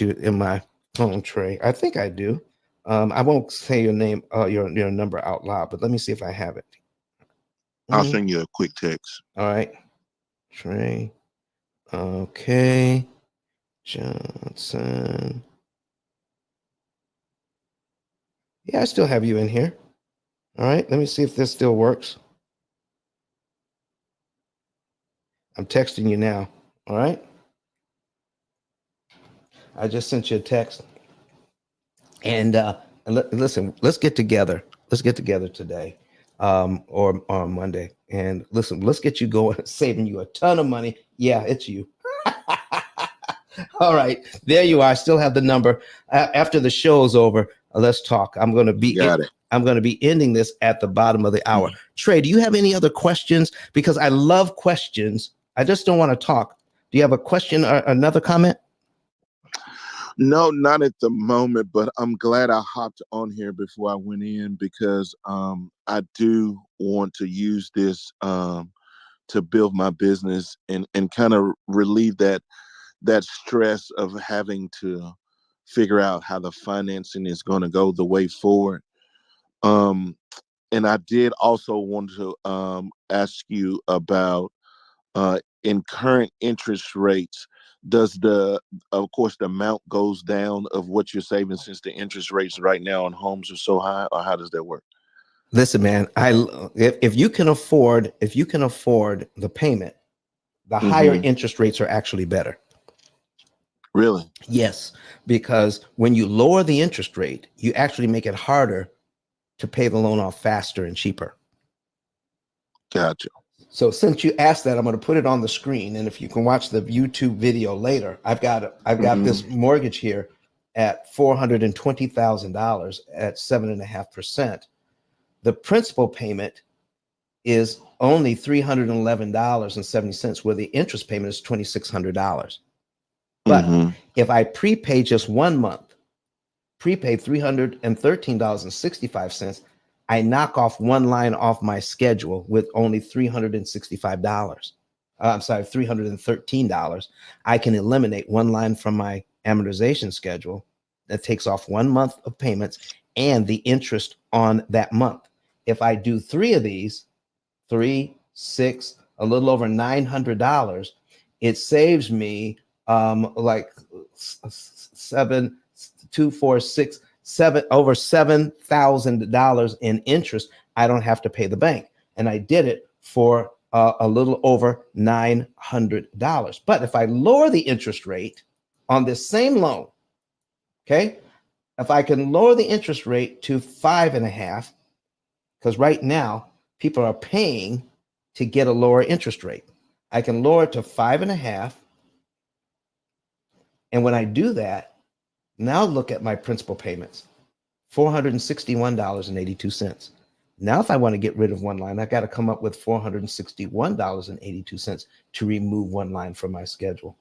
you in my phone tray. I think I do. I won't say your name, your number out loud, but let me see if I have it.
I'll send you a quick text.
All right. Trey. Okay. Johnson. Yeah, I still have you in here. All right, let me see if this still works. I'm texting you now. All right. I just sent you a text. And listen, let's get together. Let's get together today, or on Monday. And listen, let's get you going, saving you a ton of money. Yeah, it's you. All right, there you are. I still have the number. After the show is over, let's talk. I'm going to be.
Got it.
I'm going to be ending this at the bottom of the hour. Trey, do you have any other questions? Because I love questions. I just don't want to talk. Do you have a question or another comment?
No, not at the moment, but I'm glad I hopped on here before I went in because I do want to use this to build my business and kind of relieve that stress of having to figure out how the financing is going to go the way forward. And I did also want to ask you about in current interest rates, does of course, the amount goes down of what you're saving since the interest rates right now on homes are so high, or how does that work?
Listen, man, if you can afford the payment, the higher
Mm-hmm.
interest rates are actually better.
Really?
Yes, because when you lower the interest rate, you actually make it harder to pay the loan off faster and cheaper.
Gotcha.
So since you asked that, I'm going to put it on the screen, and if you can watch the YouTube video later, I've got this mortgage here at $420,000 at 7.5%. The principal payment is only $311.70, where the interest payment is $2,600. But if I prepay just 1 month, prepay $313.65, I knock off one line off my schedule with only $365. I'm sorry, $313. I can eliminate one line from my amortization schedule that takes off 1 month of payments and the interest on that month. If I do 3 of these, 3, 6, a little over $900, it saves me like 7, 2, 4, 6, 7, over $7,000 in interest. I don't have to pay the bank, and I did it for a little over $900. But if I lower the interest rate on this same loan, okay, if I can lower the interest rate to 5.5, because right now people are paying to get a lower interest rate. I can lower it to 5.5. And when I do that, now look at my principal payments, $461.82. Now, if I want to get rid of one line, I got to come up with $461.82 to remove one line from my schedule.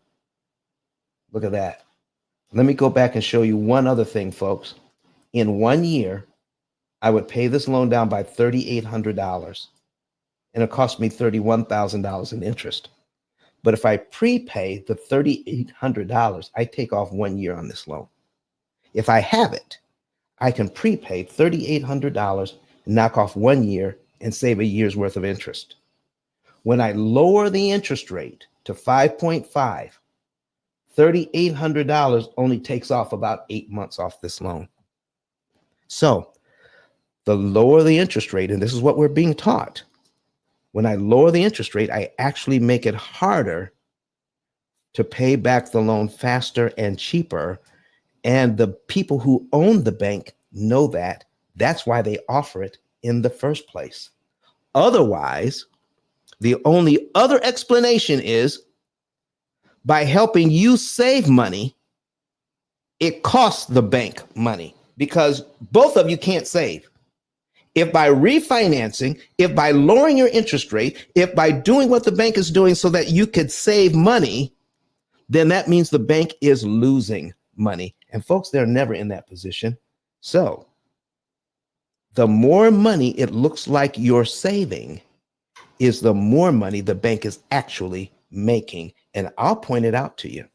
Look at that. Let me go back and show you one other thing, folks. In 1 year, I would pay this loan down by $3,800, and it cost me $31,000 in interest. But if I prepay the $3,800, I take off 1 year on this loan. If I have it, I can prepay $3,800, knock off 1 year, and save a year's worth of interest. When I lower the interest rate to 5.5, $3,800 only takes off about 8 months off this loan. So the lower the interest rate, and this is what we're being taught, when I lower the interest rate, I actually make it harder to pay back the loan faster and cheaper. And the people who own the bank know that. That's why they offer it in the first place. Otherwise, the only other explanation is by helping you save money, it costs the bank money because both of you can't save. If by refinancing, if by lowering your interest rate, if by doing what the bank is doing so that you could save money, then that means the bank is losing money. And folks, they're never in that position. So the more money it looks like you're saving is the more money the bank is actually making. And I'll point it out to you.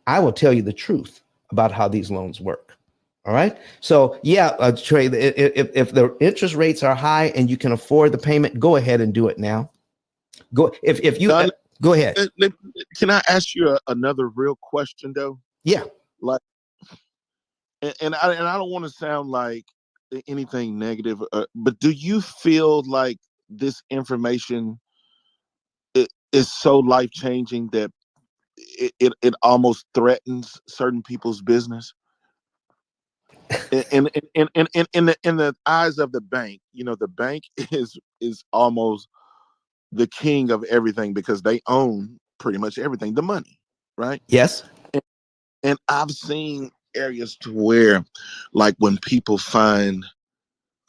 I will tell you the truth about how these loans work. All right. So yeah, Trey, if the interest rates are high and you can afford the payment, go ahead and do it now. Go if you
Don,
go ahead.
Can I ask you another real question though?
Yeah.
Like, and I don't want to sound like anything negative, but do you feel like this information is so life changing that it almost threatens certain people's business? In the eyes of the bank, the bank is almost the king of everything because they own pretty much everything, the money, right?
Yes.
And I've seen areas to where, like when people find,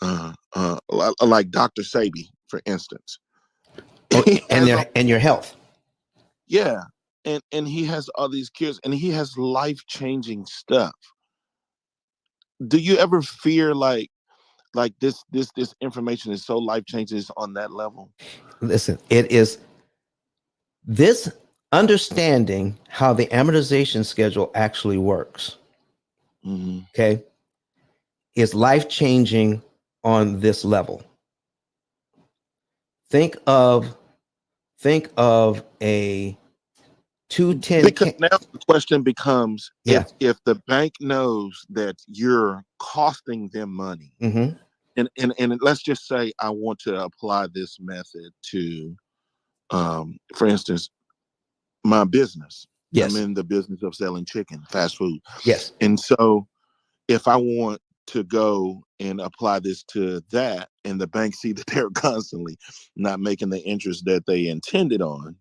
like Dr. Sabi, for instance,
Oh,
he has,
and your health.
yeah, and he has all these cures, and he has life changing stuff. Do you ever fear like this information is so life changing on that level?
Listen, it is this understanding how the amortization schedule actually works.
Mm-hmm.
Okay, is life changing on this level. Think of a 210
Because now the question becomes,
yeah.
if the bank knows that you're costing them money,
Mm-hmm.
and let's just say I want to apply this method to, for instance, my business. I'm
Yes.
in the business of selling chicken, fast food.
Yes.
And so if I want to go and apply this to that, and the bank see that they're constantly not making the interest that they intended on,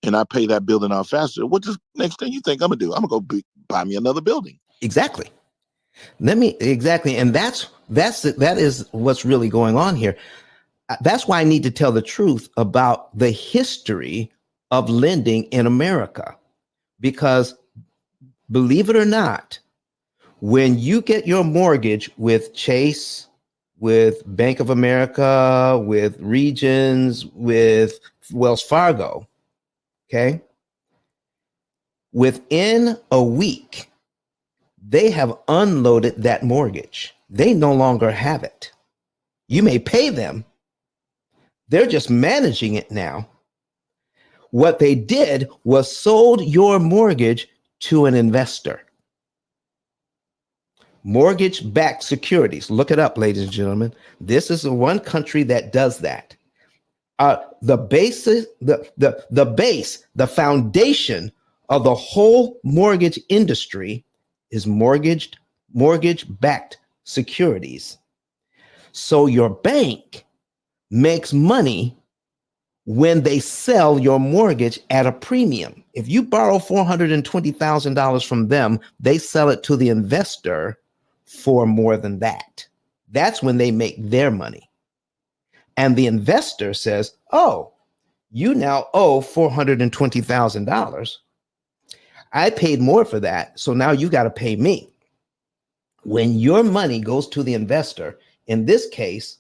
and I pay that building off faster, what the next thing you think I'm gonna do? I'm gonna go buy me another building.
Exactly. Exactly. And that is what's really going on here. That's why I need to tell the truth about the history of lending in America. Because believe it or not, when you get your mortgage with Chase, with Bank of America, with Regions, with Wells Fargo, okay, within a week, they have unloaded that mortgage. They no longer have it. You may pay them, they're just managing it now. What they did was sold your mortgage to an investor. Mortgage-backed securities. Look it up, ladies and gentlemen. This is the one country that does that. The basis, the foundation of the whole mortgage industry is mortgage-backed securities. So your bank makes money when they sell your mortgage at a premium. If you borrow $420,000 from them, they sell it to the investor for more than that. That's when they make their money. And the investor says, oh, you now owe $420,000. I paid more for that, so now you got to pay me. When your money goes to the investor, in this case,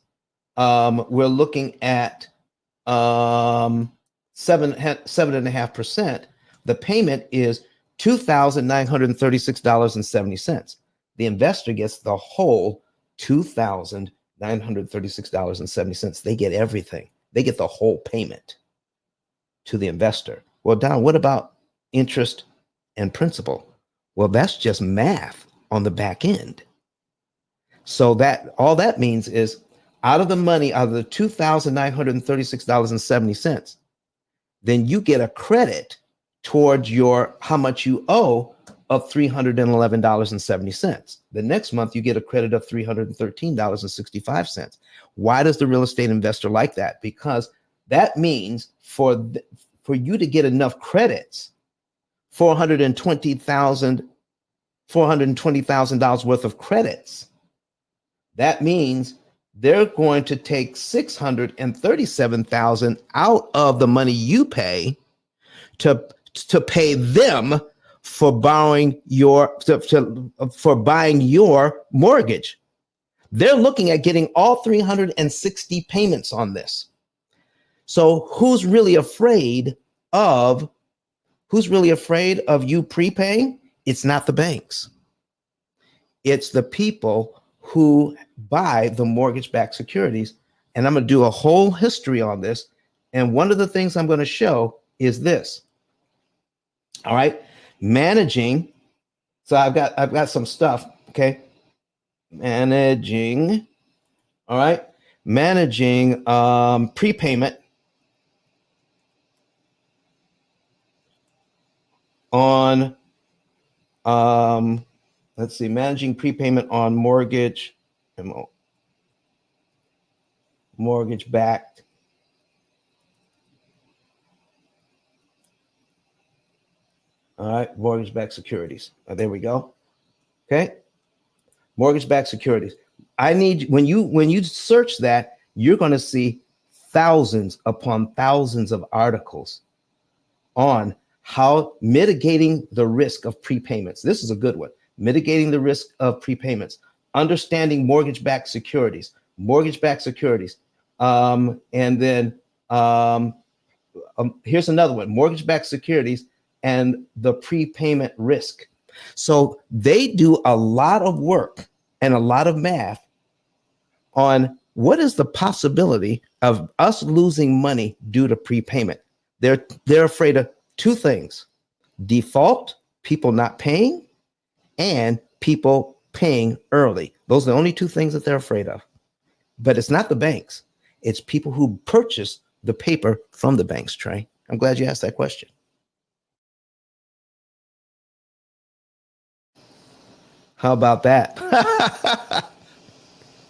we're looking at 7.5%. The payment is $2,936.70. The investor gets the whole $2,936.70. They get everything. They get the whole payment to the investor. Well, Don, what about interest and principal? Well, that's just math on the back end. So that all that means is out of the money, out of the $2,936.70, then you get a credit towards your how much you owe of $311.70. The next month, you get a credit of $313.65. Why does the real estate investor like that? Because that means for you to get enough credits, $420,000 worth of credits, that means they're going to take $637,000 out of the money you pay to pay them for borrowing for buying your mortgage. They're looking at getting all 360 payments on this. So who's really afraid of you prepaying? It's not the banks. It's the people who buy the mortgage-backed securities. And I'm going to do a whole history on this. And one of the things I'm going to show is this. All right. Managing. So I've got some stuff. Okay. Managing, all right, managing prepayment on let's see, managing prepayment on mortgage backed. All right, mortgage backed securities. There we go. Okay, mortgage backed securities. I need when you search that, you're going to see thousands upon thousands of articles on how mitigating the risk of prepayments. This is a good one. Mitigating the risk of prepayments, understanding mortgage backed securities. And then here's another one, mortgage backed securities and the prepayment risk. So they do a lot of work and a lot of math on what is the possibility of us losing money due to prepayment. They're afraid of two things: default, people not paying, and people paying early. Those are the only two things that they're afraid of. But it's not the banks. It's people who purchase the paper from the banks, Trey. I'm glad you asked that question. How about that?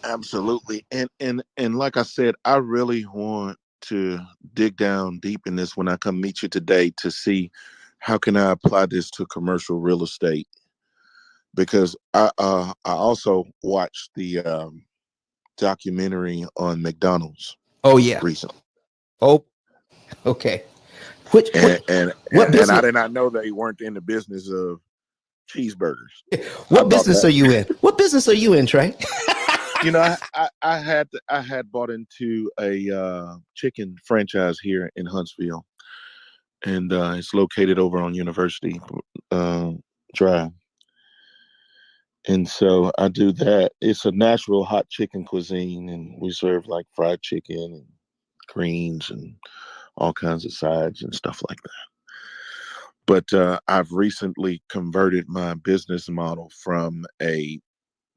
Absolutely. And like I said, I really want to dig down deep in this when I come meet you today to see how can I apply this to commercial real estate, because I also watched the documentary on McDonald's
Oh yeah.
recently.
Oh, okay. Which
And and
what
and I
business
did not know they weren't in the business of cheeseburgers. How
what
about
business are
that?
you in? What business are you in, Trey?
You know, I had bought into a chicken franchise here in Huntsville, and it's located over on University uh, Drive. And so I do that. It's a natural hot chicken cuisine, and we serve like fried chicken and greens and all kinds of sides and stuff like that. But I've recently converted my business model from a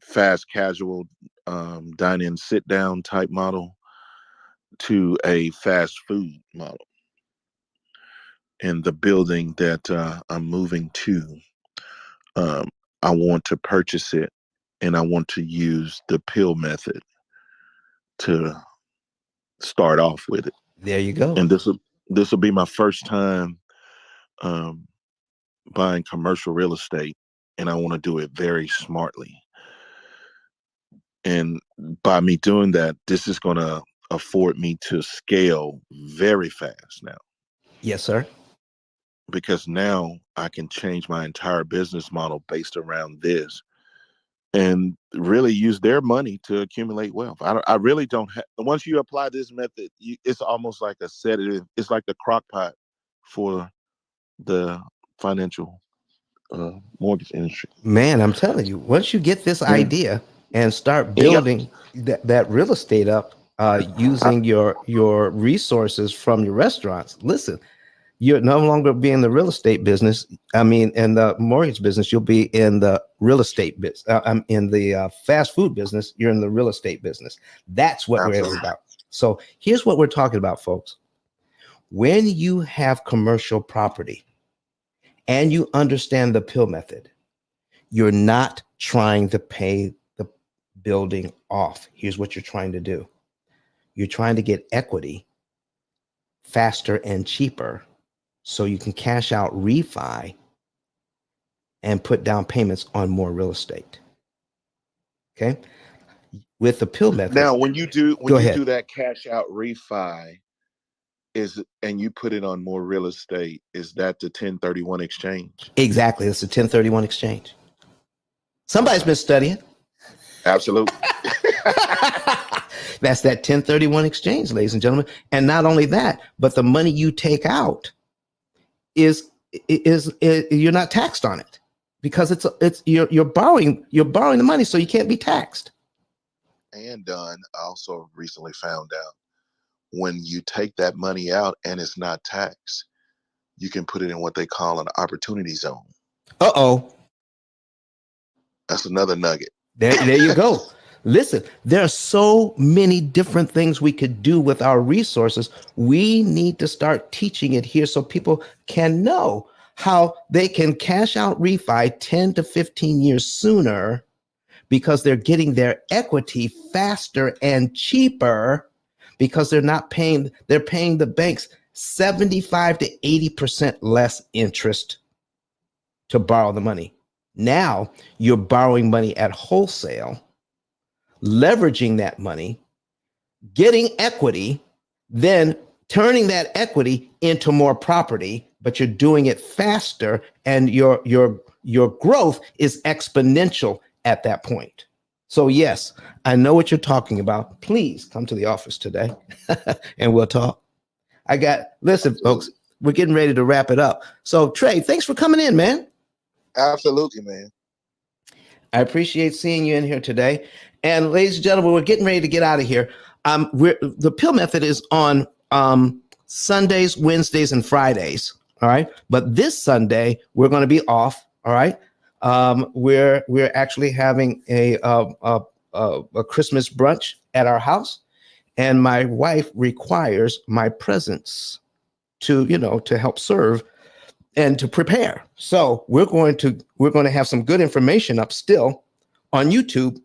fast casual dine-in sit-down type model to a fast food model. And the building that I'm moving to, um, I want to purchase it, and I want to use the P.I.L.L method to start off with it.
There you go.
And this will be my first time um, buying commercial real estate, and I want to do it very smartly. And by me doing that, this is going to afford me to scale very fast now,
Yes, sir.
because now I can change my entire business model based around this and really use their money to accumulate wealth. I really don't have, once you apply this method, it's almost like a sedative. It's like the crock pot for the financial mortgage industry.
Man, I'm telling you, once you get this
Yeah.
idea and start
You got,
building that real estate up
I,
using your resources from your restaurants, listen, you're no longer be in the real estate business. I mean, in the mortgage business, you'll be in the real estate business. I'm in the fast food business. You're in the real estate business. That's what we're
absolutely.
about. So here's what we're talking about, folks. When you have commercial property and you understand the P.I.L.L method, you're not trying to pay the building off. Here's what you're trying to do. You're trying to get equity faster and cheaper so you can cash out refi and put down payments on more real estate. Okay? With the P.I.L.L method,
Now, when you do
go ahead.
that cash out refi, and you put it on more real estate, is that the 1031 exchange?
Exactly. It's a 1031 exchange. Somebody's
Okay,
been studying.
absolutely.
That's that 1031 exchange, ladies and gentlemen. And not only that, but the money you take out is you're not taxed on it because it's you're borrowing the money, so you can't be taxed.
And done. I also recently found out when you take that money out and it's not taxed, you can put it in what they call an opportunity zone.
Uh-oh.
That's another nugget.
There you go. Listen, there are so many different things we could do with our resources. We need to start teaching it here so people can know how they can cash out refi 10 to 15 years sooner because they're getting their equity faster and cheaper because they're paying the banks 75 to 80% less interest to borrow the money. Now you're borrowing money at wholesale, leveraging that money, getting equity, then turning that equity into more property, but you're doing it faster and your growth is exponential at that point. So yes, I know what you're talking about. Please come to the office today and we'll talk. Listen, folks, we're getting ready to wrap it up. So Trey, thanks for coming in, man.
Absolutely, man.
I appreciate seeing you in here today. And ladies and gentlemen, we're getting ready to get out of here. The P.I.L.L method is on Sundays, Wednesdays, and Fridays. All right. But this Sunday, we're going to be off. All right. We're actually having a Christmas brunch at our house. And my wife requires my presence to help serve and to prepare. So we're going to have some good information up still on YouTube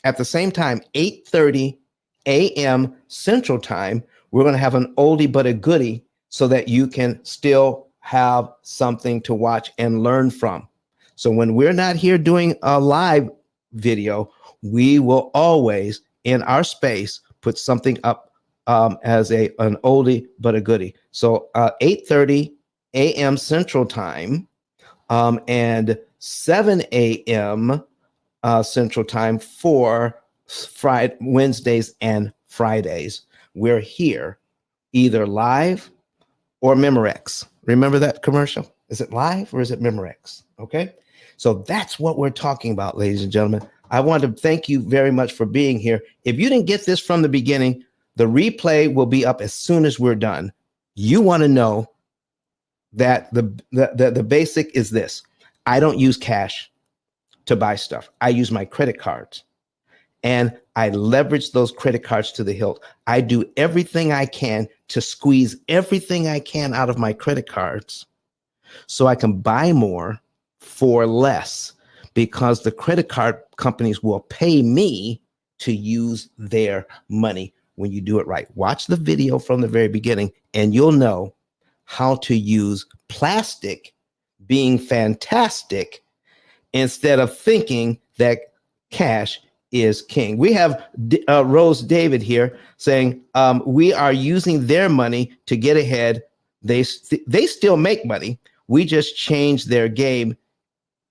at the same time, 8:30 a.m. Central Time. We're going to have an oldie but a goodie so that you can still have something to watch and learn from. So when we're not here doing a live video, we will always in our space put something up as an oldie but a goodie. So 8:30 a.m. Central Time and 7 a.m. Central Time for Wednesdays and Fridays. We're here either live or Memorex. Remember that commercial? Is it live or is it Memorex? Okay. So that's what we're talking about, ladies and gentlemen. I want to thank you very much for being here. If you didn't get this from the beginning, the replay will be up as soon as we're done. You want to know that the basic is this. I don't use cash to buy stuff. I use my credit cards and I leverage those credit cards to the hilt. I do everything I can to squeeze everything I can out of my credit cards so I can buy more for less because the credit card companies will pay me to use their money when you do it right. Watch the video from the very beginning and you'll know how to use plastic being fantastic instead of thinking that cash is king. We have Rose David here saying we are using their money to get ahead. They still make money. We just change their game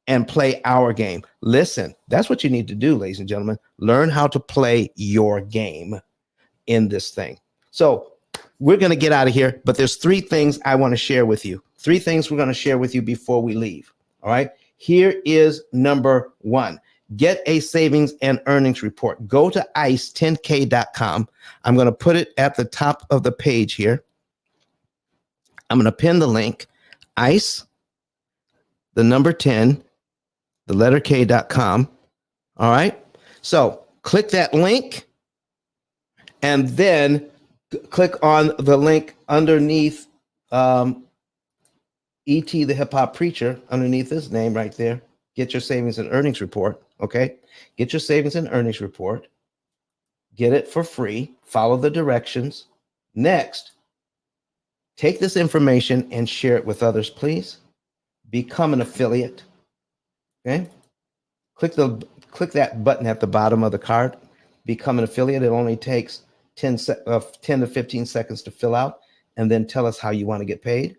and play our game. Listen, that's what you need to do, ladies and gentlemen. Learn how to play your game in this thing. So we're going to get out of here, but there's three things I want to share with you. Three things we're going to share with you before we leave. All right. Here is number one. Get a savings and earnings report. Go to ice10k.com. I'm going to put it at the top of the page here. I'm going to pin the link. ICE, the number 10, the letter K.com. All right. So click that link and then click on the link underneath E.T. the Hip Hop Preacher, underneath his name right there. Get your savings and earnings report. Okay. Get your savings and earnings report. Get it for free. Follow the directions. Next, take this information and share it with others, please. Become an affiliate. Okay. Click that button at the bottom of the card. Become an affiliate. It only takes 10 to 15 seconds to fill out, and then tell us how you want to get paid.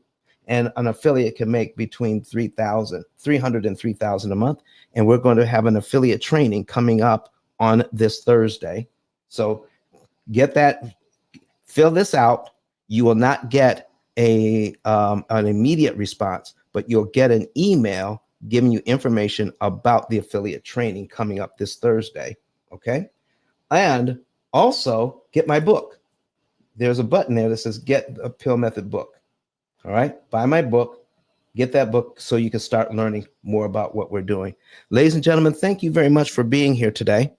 And an affiliate can make between $300 and $3,000 a month. And we're going to have an affiliate training coming up on this Thursday. So get that, fill this out. You will not get an immediate response, but you'll get an email giving you information about the affiliate training coming up this Thursday. Okay. And also get my book. There's a button there that says get a P.I.L.L Method book. All right. Buy my book. Get that book so you can start learning more about what we're doing. Ladies and gentlemen, thank you very much for being here today.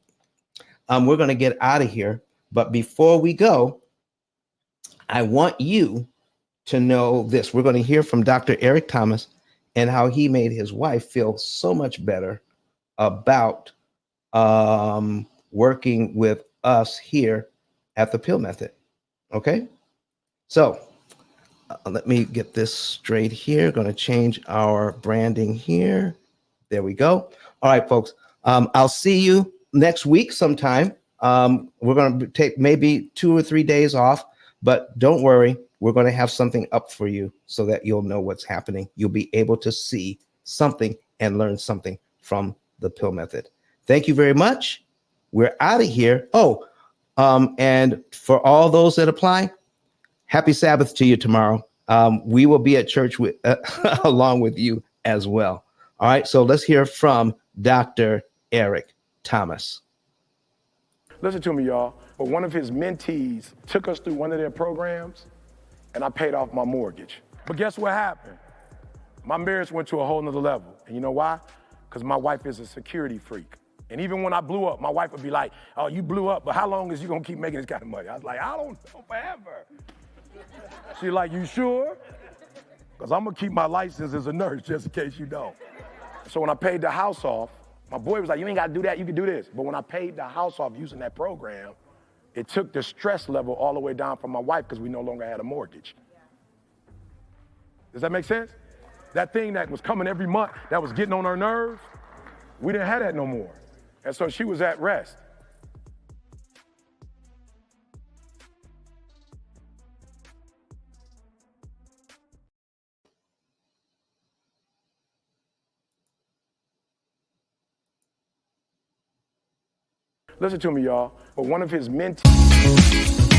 We're going to get out of here. But before we go, I want you to know this. We're going to hear from Dr. Eric Thomas and how he made his wife feel so much better about working with us here at the P.I.L.L Method. Okay? So let me get this straight here. Going to change our branding here. There we go. All right, folks. I'll see you next week sometime. We're going to take maybe 2 or 3 days off, but don't worry. We're going to have something up for you so that you'll know what's happening. You'll be able to see something and learn something from the P.I.L.L Method. Thank you very much. We're out of here. Oh, and for all those that apply, happy Sabbath to you tomorrow. We will be at church with along with you as well. All right, so let's hear from Dr. Eric Thomas.
Listen to me, y'all. But one of his mentees took us through one of their programs, and I paid off my mortgage. But guess what happened? My marriage went to a whole nother level. And you know why? Because my wife is a security freak. And even when I blew up, my wife would be like, oh, you blew up, but how long is you gonna keep making this kind of money? I was like, I don't know, forever. She's like, you sure? Because I'm gonna keep my license as a nurse just in case you don't. So when I paid the house off, my boy was like, you ain't gotta do that, you can do this. But when I paid the house off using that program, it took the stress level all the way down from my wife because we no longer had a mortgage. Does that make sense? That thing that was coming every month, that was getting on her nerves, we didn't have that no more. And so she was at rest. Listen to me, y'all. But one of his mentees